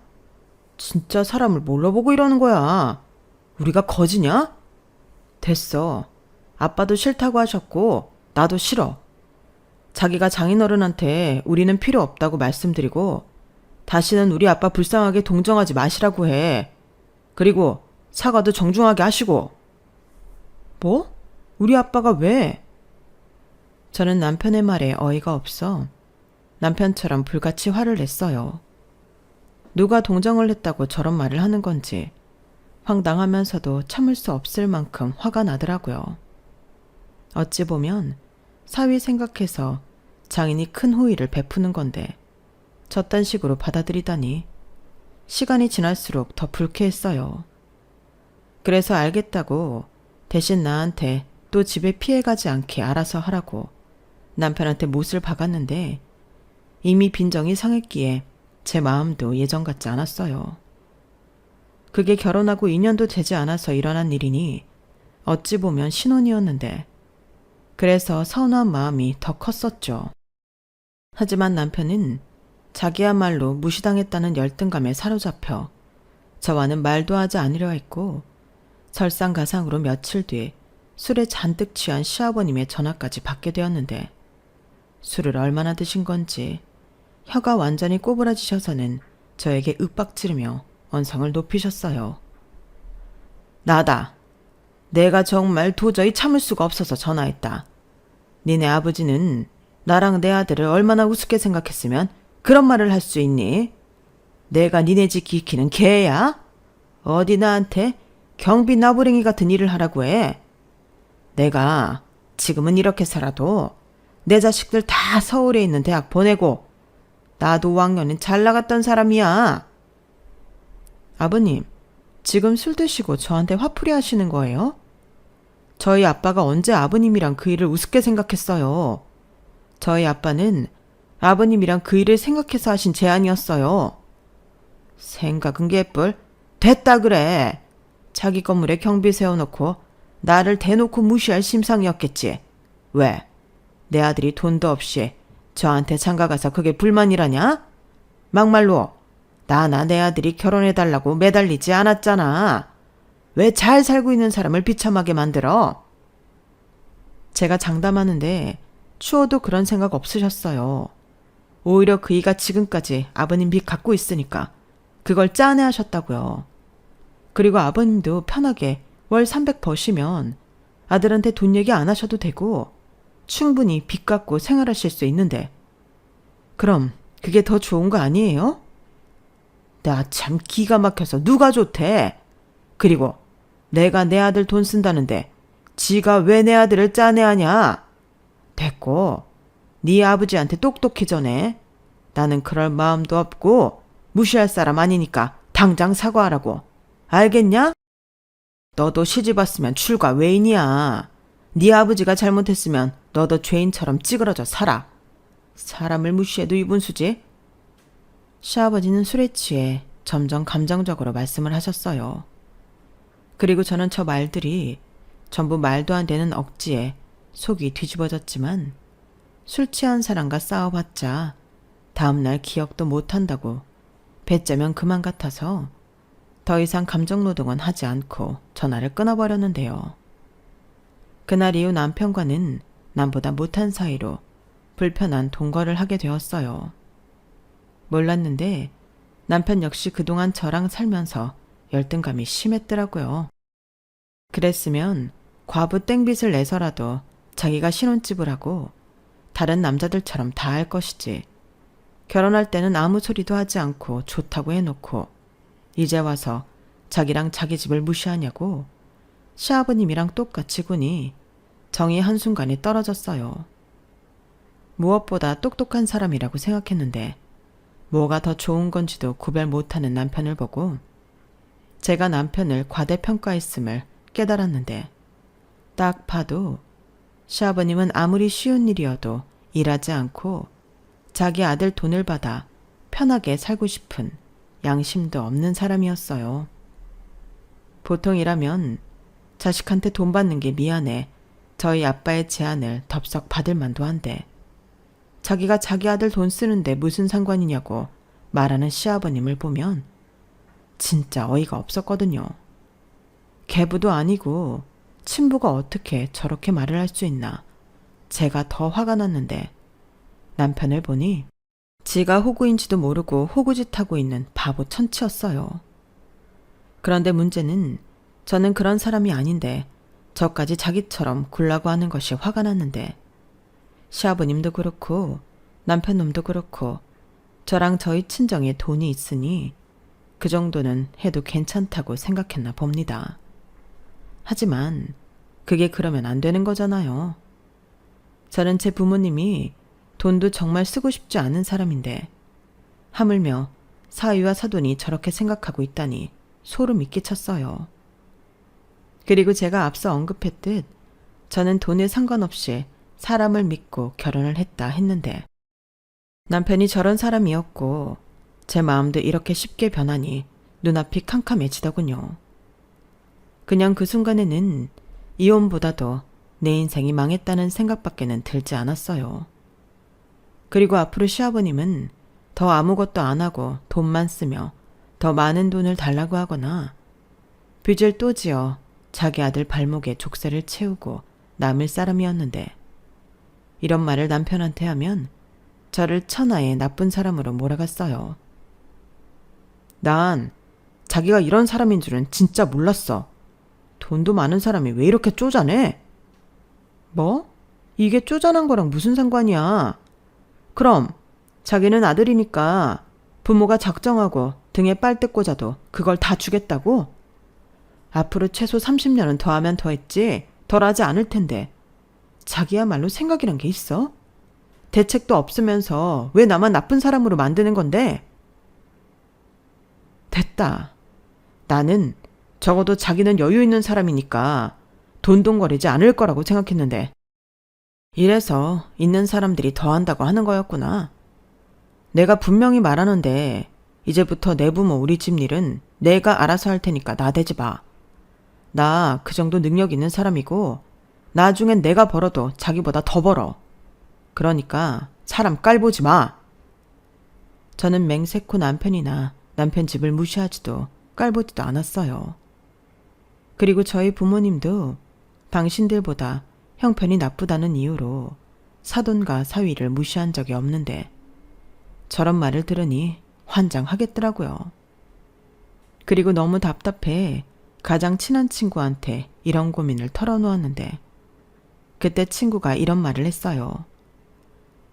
진짜 사람을 뭘로 보고 이러는 거야? 우리가 거지냐? 됐어. 아빠도 싫다고 하셨고 나도 싫어. 자기가 장인어른한테 우리는 필요 없다고 말씀드리고 다시는 우리 아빠 불쌍하게 동정하지 마시라고 해. 그리고 사과도 정중하게 하시고. 뭐? 우리 아빠가 왜? 저는 남편의 말에 어이가 없어 남편처럼 불같이 화를 냈어요. 누가 동정을 했다고 저런 말을 하는 건지 황당하면서도 참을 수 없을 만큼 화가 나더라고요. 어찌 보면 사위 생각해서 장인이 큰 호의를 베푸는 건데 저딴 식으로 받아들이다니 시간이 지날수록 더 불쾌했어요. 그래서 알겠다고 대신 나한테 또 집에 피해가지 않게 알아서 하라고 남편한테 못을 박았는데 이미 빈정이 상했기에 제 마음도 예전 같지 않았어요. 그게 결혼하고 2년도 되지 않아서 일어난 일이니 어찌 보면 신혼이었는데 그래서 서운한 마음이 더 컸었죠. 하지만 남편은 자기야말로 무시당했다는 열등감에 사로잡혀 저와는 말도 하지 않으려 했고 설상가상으로 며칠 뒤 술에 잔뜩 취한 시아버님의 전화까지 받게 되었는데 술을 얼마나 드신 건지 혀가 완전히 꼬부라지셔서는 저에게 윽박지르며 언성을 높이셨어요. 나다. 내가 정말 도저히 참을 수가 없어서 전화했다. 니네 아버지는 나랑 내 아들을 얼마나 우습게 생각했으면 그런 말을 할 수 있니? 내가 니네 집 기키는 개야? 어디 나한테 경비 나부랭이 같은 일을 하라고 해? 내가 지금은 이렇게 살아도 내 자식들 다 서울에 있는 대학 보내고 나도 5학년은 잘 나갔던 사람이야. 아버님, 지금 술 드시고 저한테 화풀이 하시는 거예요? 저희 아빠가 언제 아버님이랑 그 일을 우습게 생각했어요. 저희 아빠는 아버님이랑 그 일을 생각해서 하신 제안이었어요. 생각은 개뿔. 됐다 그래. 자기 건물에 경비 세워놓고 나를 대놓고 무시할 심상이었겠지. 왜? 내 아들이 돈도 없이 저한테 장가가서 그게 불만이라냐? 막말로 나나 내 아들이 결혼해달라고 매달리지 않았잖아. 왜 잘 살고 있는 사람을 비참하게 만들어? 제가 장담하는데 추워도 그런 생각 없으셨어요. 오히려 그이가 지금까지 아버님 빚 갖고 있으니까 그걸 짠해 하셨다고요. 그리고 아버님도 편하게 월 300 버시면 아들한테 돈 얘기 안 하셔도 되고 충분히 빚 갚고 생활하실 수 있는데 그럼 그게 더 좋은 거 아니에요? 나 참 기가 막혀서 누가 좋대. 그리고 내가 내 아들 돈 쓴다는데 지가 왜 내 아들을 짠해하냐. 됐고 네 아버지한테 똑똑히 전해. 나는 그럴 마음도 없고 무시할 사람 아니니까 당장 사과하라고. 알겠냐? 너도 시집 왔으면 출가 외인이야. 네 아버지가 잘못했으면 너도 죄인처럼 찌그러져 살아. 사람을 무시해도 이분수지? 시아버지는 술에 취해 점점 감정적으로 말씀을 하셨어요. 그리고 저는 저 말들이 전부 말도 안 되는 억지에 속이 뒤집어졌지만 술 취한 사람과 싸워봤자 다음날 기억도 못한다고 배째면 그만 같아서 더 이상 감정노동은 하지 않고 전화를 끊어버렸는데요. 그날 이후 남편과는 남보다 못한 사이로 불편한 동거를 하게 되었어요. 몰랐는데 남편 역시 그동안 저랑 살면서 열등감이 심했더라고요. 그랬으면 과부 땡빚을 내서라도 자기가 신혼집을 하고 다른 남자들처럼 다 할 것이지. 결혼할 때는 아무 소리도 하지 않고 좋다고 해놓고 이제 와서 자기랑 자기 집을 무시하냐고 시아버님이랑 똑같이 구니 정이 한순간에 떨어졌어요. 무엇보다 똑똑한 사람이라고 생각했는데 뭐가 더 좋은 건지도 구별 못하는 남편을 보고 제가 남편을 과대평가했음을 깨달았는데 딱 봐도 시아버님은 아무리 쉬운 일이어도 일하지 않고 자기 아들 돈을 받아 편하게 살고 싶은 양심도 없는 사람이었어요. 보통이라면 자식한테 돈 받는 게 미안해 저희 아빠의 제안을 덥석 받을 만도 한데 자기가 자기 아들 돈 쓰는데 무슨 상관이냐고 말하는 시아버님을 보면 진짜 어이가 없었거든요. 계부도 아니고 친부가 어떻게 저렇게 말을 할 수 있나. 제가 더 화가 났는데 남편을 보니 지가 호구인지도 모르고 호구짓 하고 있는 바보 천치였어요. 그런데 문제는 저는 그런 사람이 아닌데 저까지 자기처럼 굴라고 하는 것이 화가 났는데 시아버님도 그렇고 남편 놈도 그렇고 저랑 저희 친정에 돈이 있으니 그 정도는 해도 괜찮다고 생각했나 봅니다. 하지만 그게 그러면 안 되는 거잖아요. 저는 제 부모님이 돈도 정말 쓰고 싶지 않은 사람인데 하물며 사위와 사돈이 저렇게 생각하고 있다니 소름이 끼쳤어요. 그리고 제가 앞서 언급했듯 저는 돈에 상관없이 사람을 믿고 결혼을 했다 했는데 남편이 저런 사람이었고 제 마음도 이렇게 쉽게 변하니 눈앞이 캄캄해지더군요. 그냥 그 순간에는 이혼보다도 내 인생이 망했다는 생각밖에는 들지 않았어요. 그리고 앞으로 시아버님은 더 아무것도 안 하고 돈만 쓰며 더 많은 돈을 달라고 하거나 빚을 또 지어 자기 아들 발목에 족쇄를 채우고 남을 사람이었는데 이런 말을 남편한테 하면 저를 천하의 나쁜 사람으로 몰아갔어요. 난 자기가 이런 사람인 줄은 진짜 몰랐어. 돈도 많은 사람이 왜 이렇게 쪼잔해? 뭐? 이게 쪼잔한 거랑 무슨 상관이야? 그럼 자기는 아들이니까 부모가 작정하고 등에 빨대 꽂아도 그걸 다 주겠다고? 앞으로 최소 30년은 더하면 더했지 덜하지 않을 텐데 자기야말로 생각이란 게 있어? 대책도 없으면서 왜 나만 나쁜 사람으로 만드는 건데? 됐다. 나는 적어도 자기는 여유 있는 사람이니까 돈돈거리지 않을 거라고 생각했는데 이래서 있는 사람들이 더 한다고 하는 거였구나. 내가 분명히 말하는데 이제부터 내 부모 우리 집 일은 내가 알아서 할 테니까 나대지 마. 나 그 정도 능력 있는 사람이고 나중엔 내가 벌어도 자기보다 더 벌어. 그러니까 사람 깔보지 마. 저는 맹세코 남편이나 남편 집을 무시하지도 깔보지도 않았어요. 그리고 저희 부모님도 당신들보다 형편이 나쁘다는 이유로 사돈과 사위를 무시한 적이 없는데 저런 말을 들으니 환장하겠더라고요. 그리고 너무 답답해 가장 친한 친구한테 이런 고민을 털어놓았는데 그때 친구가 이런 말을 했어요.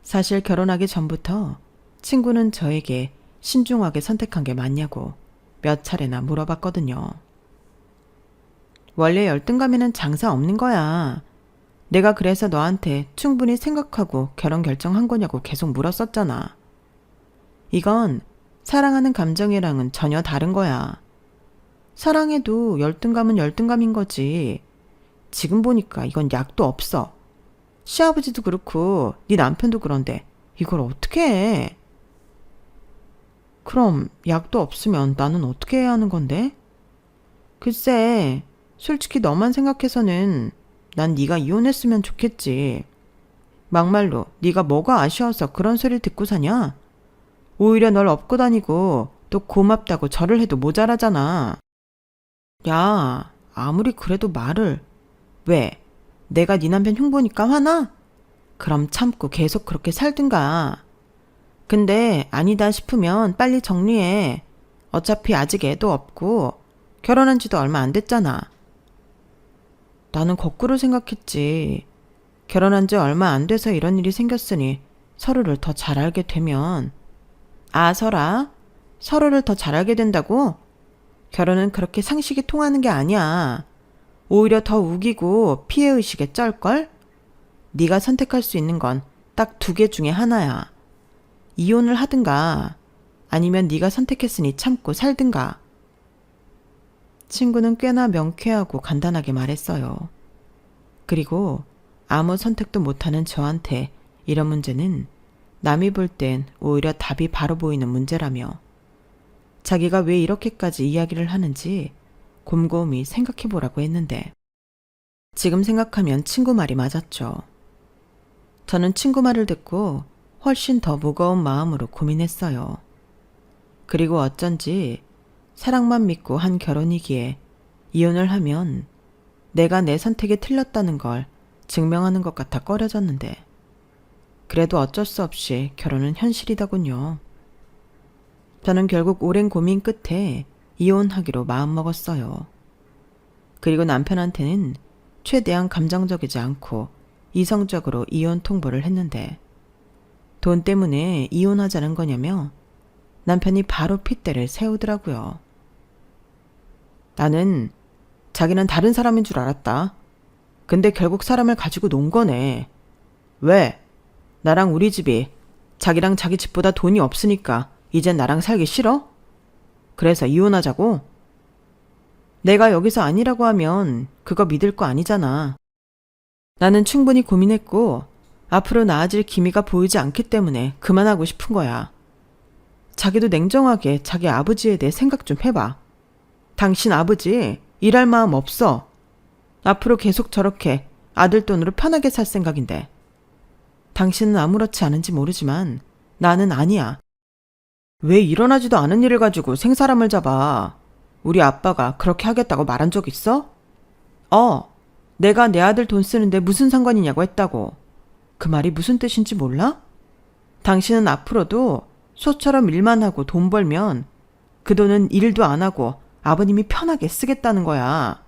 사실 결혼하기 전부터 친구는 저에게 신중하게 선택한 게 맞냐고 몇 차례나 물어봤거든요. 원래 열등감에는 장사 없는 거야. 내가 그래서 너한테 충분히 생각하고 결혼 결정한 거냐고 계속 물었었잖아. 이건 사랑하는 감정이랑은 전혀 다른 거야. 사랑해도 열등감은 열등감인 거지. 지금 보니까 이건 약도 없어. 시아버지도 그렇고 네 남편도 그런데 이걸 어떻게 해? 그럼 약도 없으면 나는 어떻게 해야 하는 건데? 글쎄, 솔직히 너만 생각해서는 난 네가 이혼했으면 좋겠지. 막말로 네가 뭐가 아쉬워서 그런 소리를 듣고 사냐? 오히려 널 업고 다니고 또 고맙다고 절을 해도 모자라잖아. 야, 아무리 그래도 말을. 왜? 내가 네 남편 흉보니까 화나? 그럼 참고 계속 그렇게 살든가. 근데 아니다 싶으면 빨리 정리해. 어차피 아직 애도 없고 결혼한 지도 얼마 안 됐잖아. 나는 거꾸로 생각했지. 결혼한 지 얼마 안 돼서 이런 일이 생겼으니 서로를 더 잘 알게 되면. 아, 서로를 더 잘 알게 된다고? 결혼은 그렇게 상식이 통하는 게 아니야. 오히려 더 우기고 피해의식에 쩔걸? 네가 선택할 수 있는 건 딱 2개 중에 하나야. 이혼을 하든가 아니면 네가 선택했으니 참고 살든가. 친구는 꽤나 명쾌하고 간단하게 말했어요. 그리고 아무 선택도 못하는 저한테 이런 문제는 남이 볼 땐 오히려 답이 바로 보이는 문제라며 자기가 왜 이렇게까지 이야기를 하는지 곰곰이 생각해보라고 했는데 지금 생각하면 친구 말이 맞았죠. 저는 친구 말을 듣고 훨씬 더 무거운 마음으로 고민했어요. 그리고 어쩐지 사랑만 믿고 한 결혼이기에 이혼을 하면 내가 내 선택이 틀렸다는 걸 증명하는 것 같아 꺼려졌는데 그래도 어쩔 수 없이 결혼은 현실이더군요. 저는 결국 오랜 고민 끝에 이혼하기로 마음먹었어요. 그리고 남편한테는 최대한 감정적이지 않고 이성적으로 이혼 통보를 했는데 돈 때문에 이혼하자는 거냐며 남편이 바로 핏대를 세우더라고요. 나는 자기는 다른 사람인 줄 알았다. 근데 결국 사람을 가지고 논 거네. 왜? 나랑 우리 집이 자기랑 자기 집보다 돈이 없으니까 이젠 나랑 살기 싫어? 그래서 이혼하자고? 내가 여기서 아니라고 하면 그거 믿을 거 아니잖아. 나는 충분히 고민했고 앞으로 나아질 기미가 보이지 않기 때문에 그만하고 싶은 거야. 자기도 냉정하게 자기 아버지에 대해 생각 좀 해봐. 당신 아버지 일할 마음 없어. 앞으로 계속 저렇게 아들 돈으로 편하게 살 생각인데. 당신은 아무렇지 않은지 모르지만 나는 아니야. 왜 일어나지도 않은 일을 가지고 생사람을 잡아? 우리 아빠가 그렇게 하겠다고 말한 적 있어? 내가 내 아들 돈 쓰는데 무슨 상관이냐고 했다고. 그 말이 무슨 뜻인지 몰라? 당신은 앞으로도 소처럼 일만 하고 돈 벌면 그 돈은 일도 안 하고 아버님이 편하게 쓰겠다는 거야.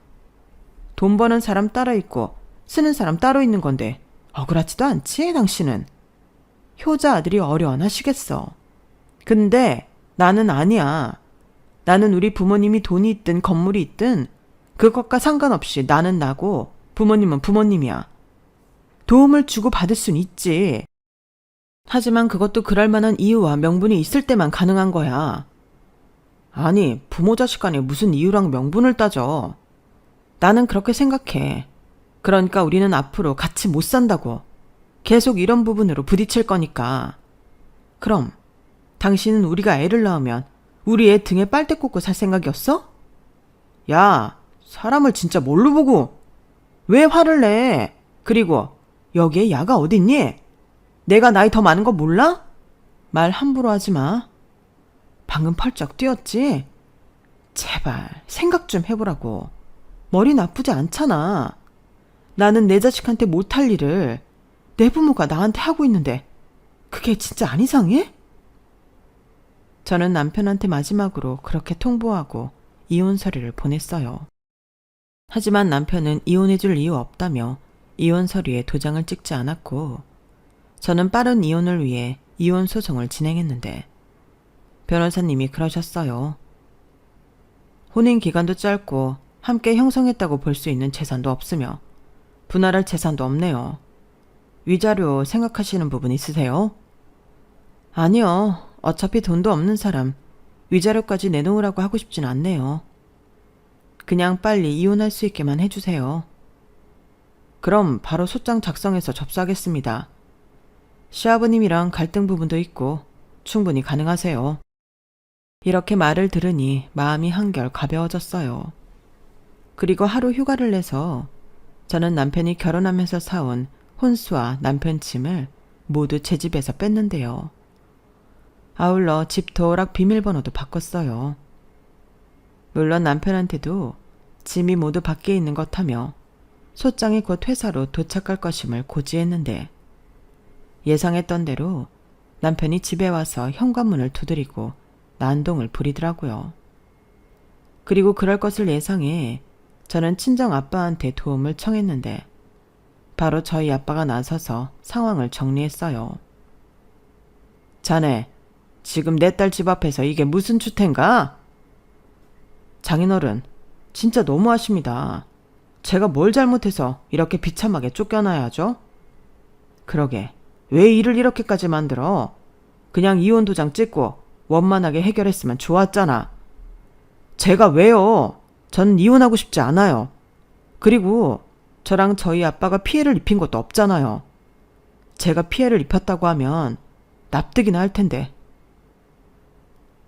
돈 버는 사람 따로 있고 쓰는 사람 따로 있는 건데 억울하지도 않지, 당신은? 효자 아들이 어려워하시겠어. 근데 나는 아니야. 나는 우리 부모님이 돈이 있든 건물이 있든 그것과 상관없이 나는 나고 부모님은 부모님이야. 도움을 주고 받을 순 있지. 하지만 그것도 그럴 만한 이유와 명분이 있을 때만 가능한 거야. 아니, 부모 자식 간에 무슨 이유랑 명분을 따져. 나는 그렇게 생각해. 그러니까 우리는 앞으로 같이 못 산다고. 계속 이런 부분으로 부딪힐 거니까. 그럼 당신은 우리가 애를 낳으면 우리 애 등에 빨대 꽂고 살 생각이었어? 야, 사람을 진짜 뭘로 보고 왜 화를 내? 그리고 여기에 야가 어딨니? 내가 나이 더 많은 거 몰라? 말 함부로 하지 마. 방금 펄쩍 뛰었지? 제발 생각 좀 해보라고. 머리 나쁘지 않잖아. 나는 내 자식한테 못할 일을 내 부모가 나한테 하고 있는데 그게 진짜 안 이상해? 저는 남편한테 마지막으로 그렇게 통보하고 이혼 서류를 보냈어요. 하지만 남편은 이혼해줄 이유 없다며 이혼 서류에 도장을 찍지 않았고 저는 빠른 이혼을 위해 이혼 소송을 진행했는데 변호사님이 그러셨어요. 혼인 기간도 짧고 함께 형성했다고 볼 수 있는 재산도 없으며 분할할 재산도 없네요. 위자료 생각하시는 부분 있으세요? 아니요. 어차피 돈도 없는 사람 위자료까지 내놓으라고 하고 싶진 않네요. 그냥 빨리 이혼할 수 있게만 해주세요. 그럼 바로 소장 작성해서 접수하겠습니다. 시아버님이랑 갈등 부분도 있고 충분히 가능하세요. 이렇게 말을 들으니 마음이 한결 가벼워졌어요. 그리고 하루 휴가를 내서 저는 남편이 결혼하면서 사온 혼수와 남편 짐을 모두 제 집에서 뺐는데요. 아울러 집 도어락 비밀번호도 바꿨어요. 물론 남편한테도 짐이 모두 밖에 있는 것 하며 소장이 곧 회사로 도착할 것임을 고지했는데 예상했던 대로 남편이 집에 와서 현관문을 두드리고 난동을 부리더라고요. 그리고 그럴 것을 예상해 저는 친정 아빠한테 도움을 청했는데 바로 저희 아빠가 나서서 상황을 정리했어요. 자네, 지금 내 딸 집 앞에서 이게 무슨 추태인가? 장인어른, 진짜 너무하십니다. 제가 뭘 잘못해서 이렇게 비참하게 쫓겨나야 하죠? 그러게, 왜 일을 이렇게까지 만들어? 그냥 이혼 도장 찍고 원만하게 해결했으면 좋았잖아. 제가 왜요? 전 이혼하고 싶지 않아요. 그리고 저랑 저희 아빠가 피해를 입힌 것도 없잖아요. 제가 피해를 입혔다고 하면 납득이나 할 텐데.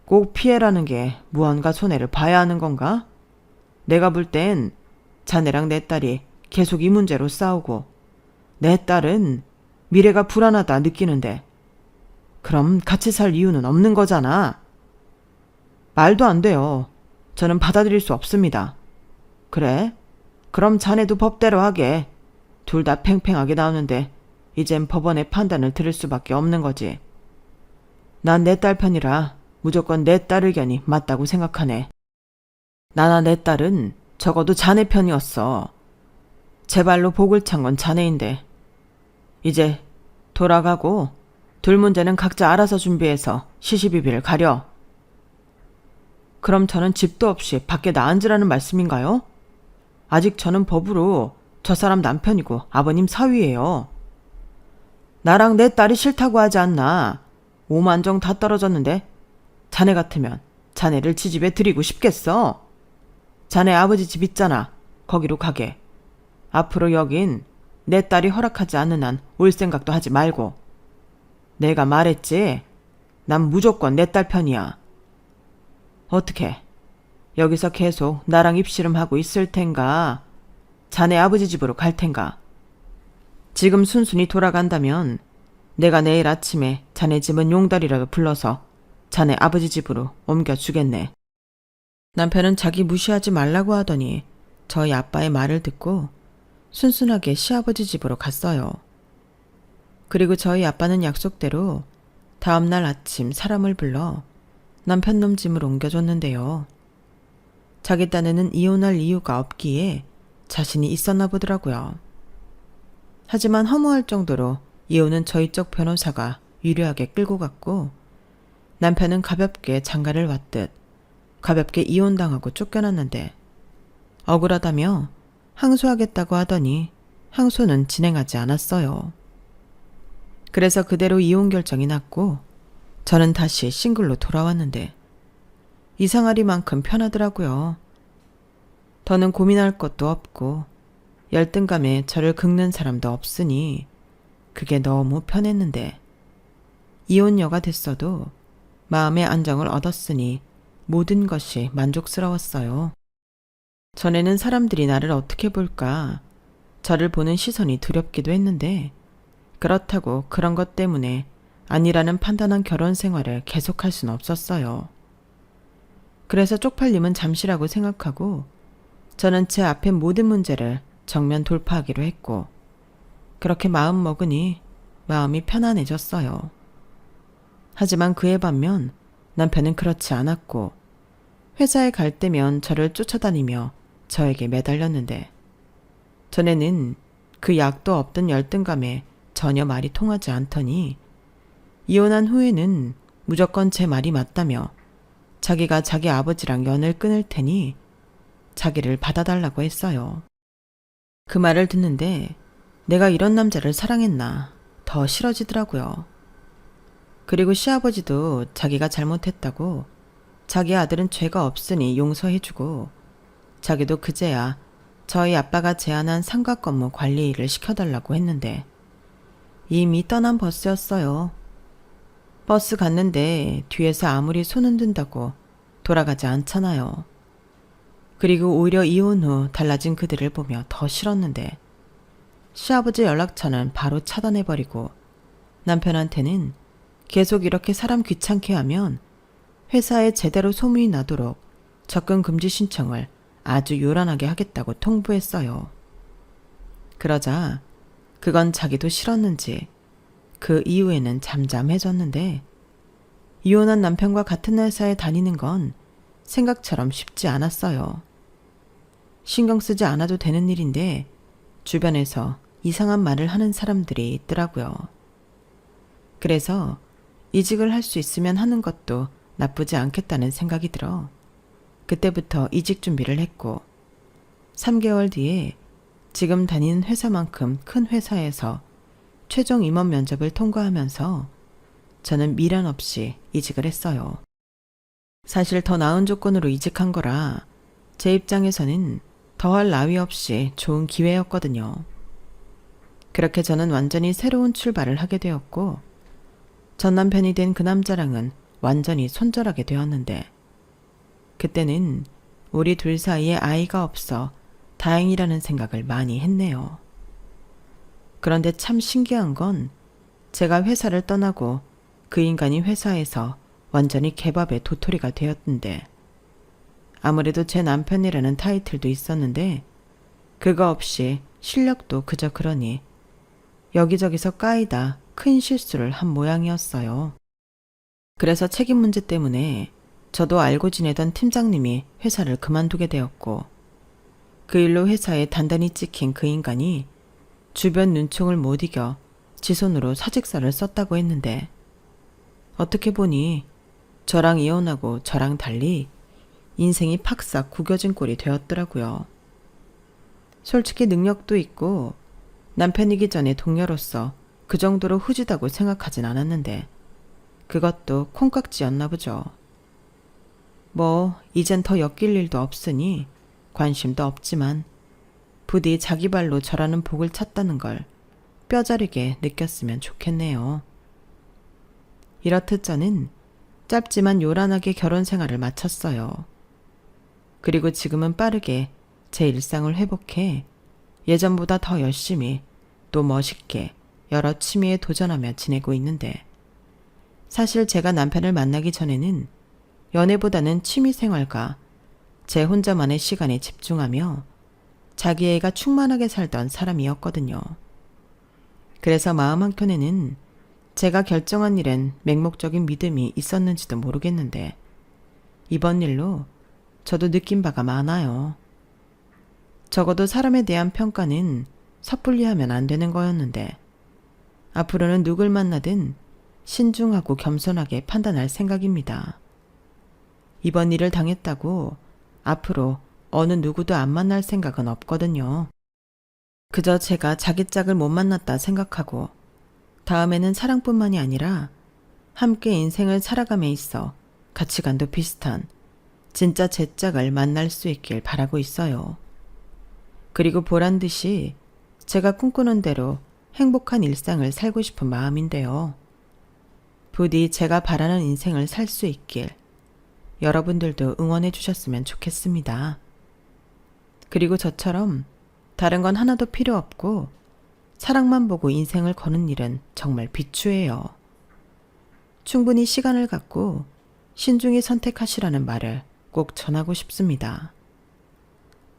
꼭 피해라는 게 무언가 손해를 봐야 하는 건가? 내가 볼 땐 자네랑 내 딸이 계속 이 문제로 싸우고 내 딸은 미래가 불안하다 느끼는데 그럼 같이 살 이유는 없는 거잖아. 말도 안 돼요. 저는 받아들일 수 없습니다. 그래? 그럼 자네도 법대로 하게. 둘 다 팽팽하게 나오는데 이젠 법원의 판단을 들을 수밖에 없는 거지. 난 내 딸 편이라 무조건 내 딸 의견이 맞다고 생각하네. 나나 내 딸은 적어도 자네 편이었어. 제 발로 복을 찬 건 자네인데. 이제 돌아가고 둘 문제는 각자 알아서 준비해서 시시비비를 가려. 그럼 저는 집도 없이 밖에 나앉으라는 말씀인가요? 아직 저는 법으로 저 사람 남편이고 아버님 사위예요. 나랑 내 딸이 싫다고 하지 않나. 5만 정 다 떨어졌는데 자네 같으면 자네를 지집에 들이고 싶겠어. 자네 아버지 집 있잖아. 거기로 가게. 앞으로 여긴 내 딸이 허락하지 않는 한 올 생각도 하지 말고. 내가 말했지. 난 무조건 내 딸 편이야. 어떻게? 여기서 계속 나랑 입씨름하고 있을 텐가? 자네 아버지 집으로 갈 텐가? 지금 순순히 돌아간다면 내가 내일 아침에 자네 집은 용달이라도 불러서 자네 아버지 집으로 옮겨주겠네. 남편은 자기 무시하지 말라고 하더니 저희 아빠의 말을 듣고 순순하게 시아버지 집으로 갔어요. 그리고 저희 아빠는 약속대로 다음날 아침 사람을 불러 남편 놈 짐을 옮겨줬는데요. 자기 딴에는 이혼할 이유가 없기에 자신이 있었나 보더라고요. 하지만 허무할 정도로 이혼은 저희 쪽 변호사가 유리하게 끌고 갔고 남편은 가볍게 장가를 왔듯 가볍게 이혼당하고 쫓겨났는데 억울하다며 항소하겠다고 하더니 항소는 진행하지 않았어요. 그래서 그대로 이혼 결정이 났고 저는 다시 싱글로 돌아왔는데 이상하리만큼 편하더라고요. 더는 고민할 것도 없고 열등감에 저를 긁는 사람도 없으니 그게 너무 편했는데 이혼녀가 됐어도 마음의 안정을 얻었으니 모든 것이 만족스러웠어요. 전에는 사람들이 나를 어떻게 볼까, 저를 보는 시선이 두렵기도 했는데 그렇다고 그런 것 때문에 아니라는 판단한 결혼 생활을 계속할 순 없었어요. 그래서 쪽팔림은 잠시라고 생각하고 저는 제 앞의 모든 문제를 정면 돌파하기로 했고 그렇게 마음 먹으니 마음이 편안해졌어요. 하지만 그에 반면 남편은 그렇지 않았고 회사에 갈 때면 저를 쫓아다니며 저에게 매달렸는데 전에는 그 약도 없던 열등감에 전혀 말이 통하지 않더니 이혼한 후에는 무조건 제 말이 맞다며 자기가 자기 아버지랑 연을 끊을 테니 자기를 받아달라고 했어요. 그 말을 듣는데 내가 이런 남자를 사랑했나 더 싫어지더라고요. 그리고 시아버지도 자기가 잘못했다고 자기 아들은 죄가 없으니 용서해주고 자기도 그제야 저희 아빠가 제안한 상가 건물 관리 일을 시켜달라고 했는데 이미 떠난 버스였어요. 버스 갔는데 뒤에서 아무리 손 흔든다고 돌아가지 않잖아요. 그리고 오히려 이혼 후 달라진 그들을 보며 더 싫었는데 시아버지 연락처는 바로 차단해버리고 남편한테는 계속 이렇게 사람 귀찮게 하면 회사에 제대로 소문이 나도록 접근 금지 신청을 아주 요란하게 하겠다고 통보했어요. 그러자 그건 자기도 싫었는지 그 이후에는 잠잠해졌는데 이혼한 남편과 같은 회사에 다니는 건 생각처럼 쉽지 않았어요. 신경 쓰지 않아도 되는 일인데 주변에서 이상한 말을 하는 사람들이 있더라고요. 그래서 이직을 할 수 있으면 하는 것도 나쁘지 않겠다는 생각이 들어 그때부터 이직 준비를 했고 3개월 뒤에 지금 다니는 회사만큼 큰 회사에서 최종 임원 면접을 통과하면서 저는 미련 없이 이직을 했어요. 사실 더 나은 조건으로 이직한 거라 제 입장에서는 더할 나위 없이 좋은 기회였거든요. 그렇게 저는 완전히 새로운 출발을 하게 되었고 전 남편이 된 그 남자랑은 완전히 손절하게 되었는데 그때는 우리 둘 사이에 아이가 없어 다행이라는 생각을 많이 했네요. 그런데 참 신기한 건 제가 회사를 떠나고 그 인간이 회사에서 완전히 개밥의 도토리가 되었는데, 아무래도 제 남편이라는 타이틀도 있었는데 그거 없이 실력도 그저 그러니 여기저기서 까이다 큰 실수를 한 모양이었어요. 그래서 책임 문제 때문에 저도 알고 지내던 팀장님이 회사를 그만두게 되었고, 그 일로 회사에 단단히 찍힌 그 인간이 주변 눈총을 못 이겨 지 손으로 사직서를 썼다고 했는데, 어떻게 보니 저랑 이혼하고 저랑 달리 인생이 팍싹 구겨진 꼴이 되었더라고요. 솔직히 능력도 있고 남편이기 전에 동료로서 그 정도로 후지다고 생각하진 않았는데 그것도 콩깍지였나 보죠. 뭐 이젠 더 엮일 일도 없으니 관심도 없지만 부디 자기 발로 저라는 복을 찾다는 걸 뼈저리게 느꼈으면 좋겠네요. 이렇듯 저는 짧지만 요란하게 결혼 생활을 마쳤어요. 그리고 지금은 빠르게 제 일상을 회복해 예전보다 더 열심히 또 멋있게 여러 취미에 도전하며 지내고 있는데, 사실 제가 남편을 만나기 전에는 연애보다는 취미 생활과 제 혼자만의 시간에 집중하며 자기애가 충만하게 살던 사람이었거든요. 그래서 마음 한켠에는 제가 결정한 일엔 맹목적인 믿음이 있었는지도 모르겠는데, 이번 일로 저도 느낀 바가 많아요. 적어도 사람에 대한 평가는 섣불리 하면 안 되는 거였는데, 앞으로는 누굴 만나든 신중하고 겸손하게 판단할 생각입니다. 이번 일을 당했다고 앞으로 어느 누구도 안 만날 생각은 없거든요. 그저 제가 자기 짝을 못 만났다 생각하고 다음에는 사랑뿐만이 아니라 함께 인생을 살아감에 있어 가치관도 비슷한 진짜 제 짝을 만날 수 있길 바라고 있어요. 그리고 보란 듯이 제가 꿈꾸는 대로 행복한 일상을 살고 싶은 마음인데요. 부디 제가 바라는 인생을 살 수 있길 여러분들도 응원해 주셨으면 좋겠습니다. 그리고 저처럼 다른 건 하나도 필요 없고 사랑만 보고 인생을 거는 일은 정말 비추해요. 충분히 시간을 갖고 신중히 선택하시라는 말을 꼭 전하고 싶습니다.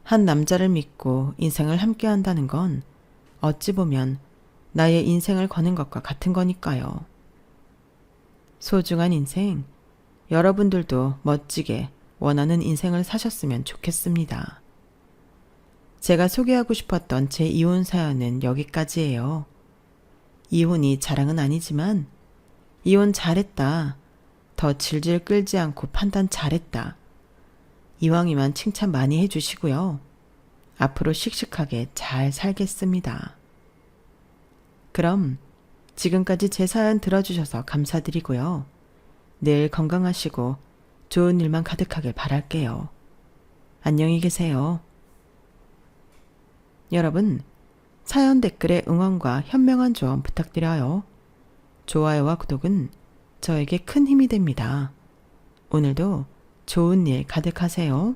한 남자를 믿고 인생을 함께 한다는 건 어찌 보면 나의 인생을 거는 것과 같은 거니까요. 소중한 인생, 여러분들도 멋지게 원하는 인생을 사셨으면 좋겠습니다. 제가 소개하고 싶었던 제 이혼 사연은 여기까지예요. 이혼이 자랑은 아니지만 이혼 잘했다, 더 질질 끌지 않고 판단 잘했다, 이왕이면 칭찬 많이 해주시고요. 앞으로 씩씩하게 잘 살겠습니다. 그럼 지금까지 제 사연 들어주셔서 감사드리고요. 늘 건강하시고 좋은 일만 가득하길 바랄게요. 안녕히 계세요. 여러분, 사연 댓글에 응원과 현명한 조언 부탁드려요. 좋아요와 구독은 저에게 큰 힘이 됩니다. 오늘도 좋은 일 가득하세요.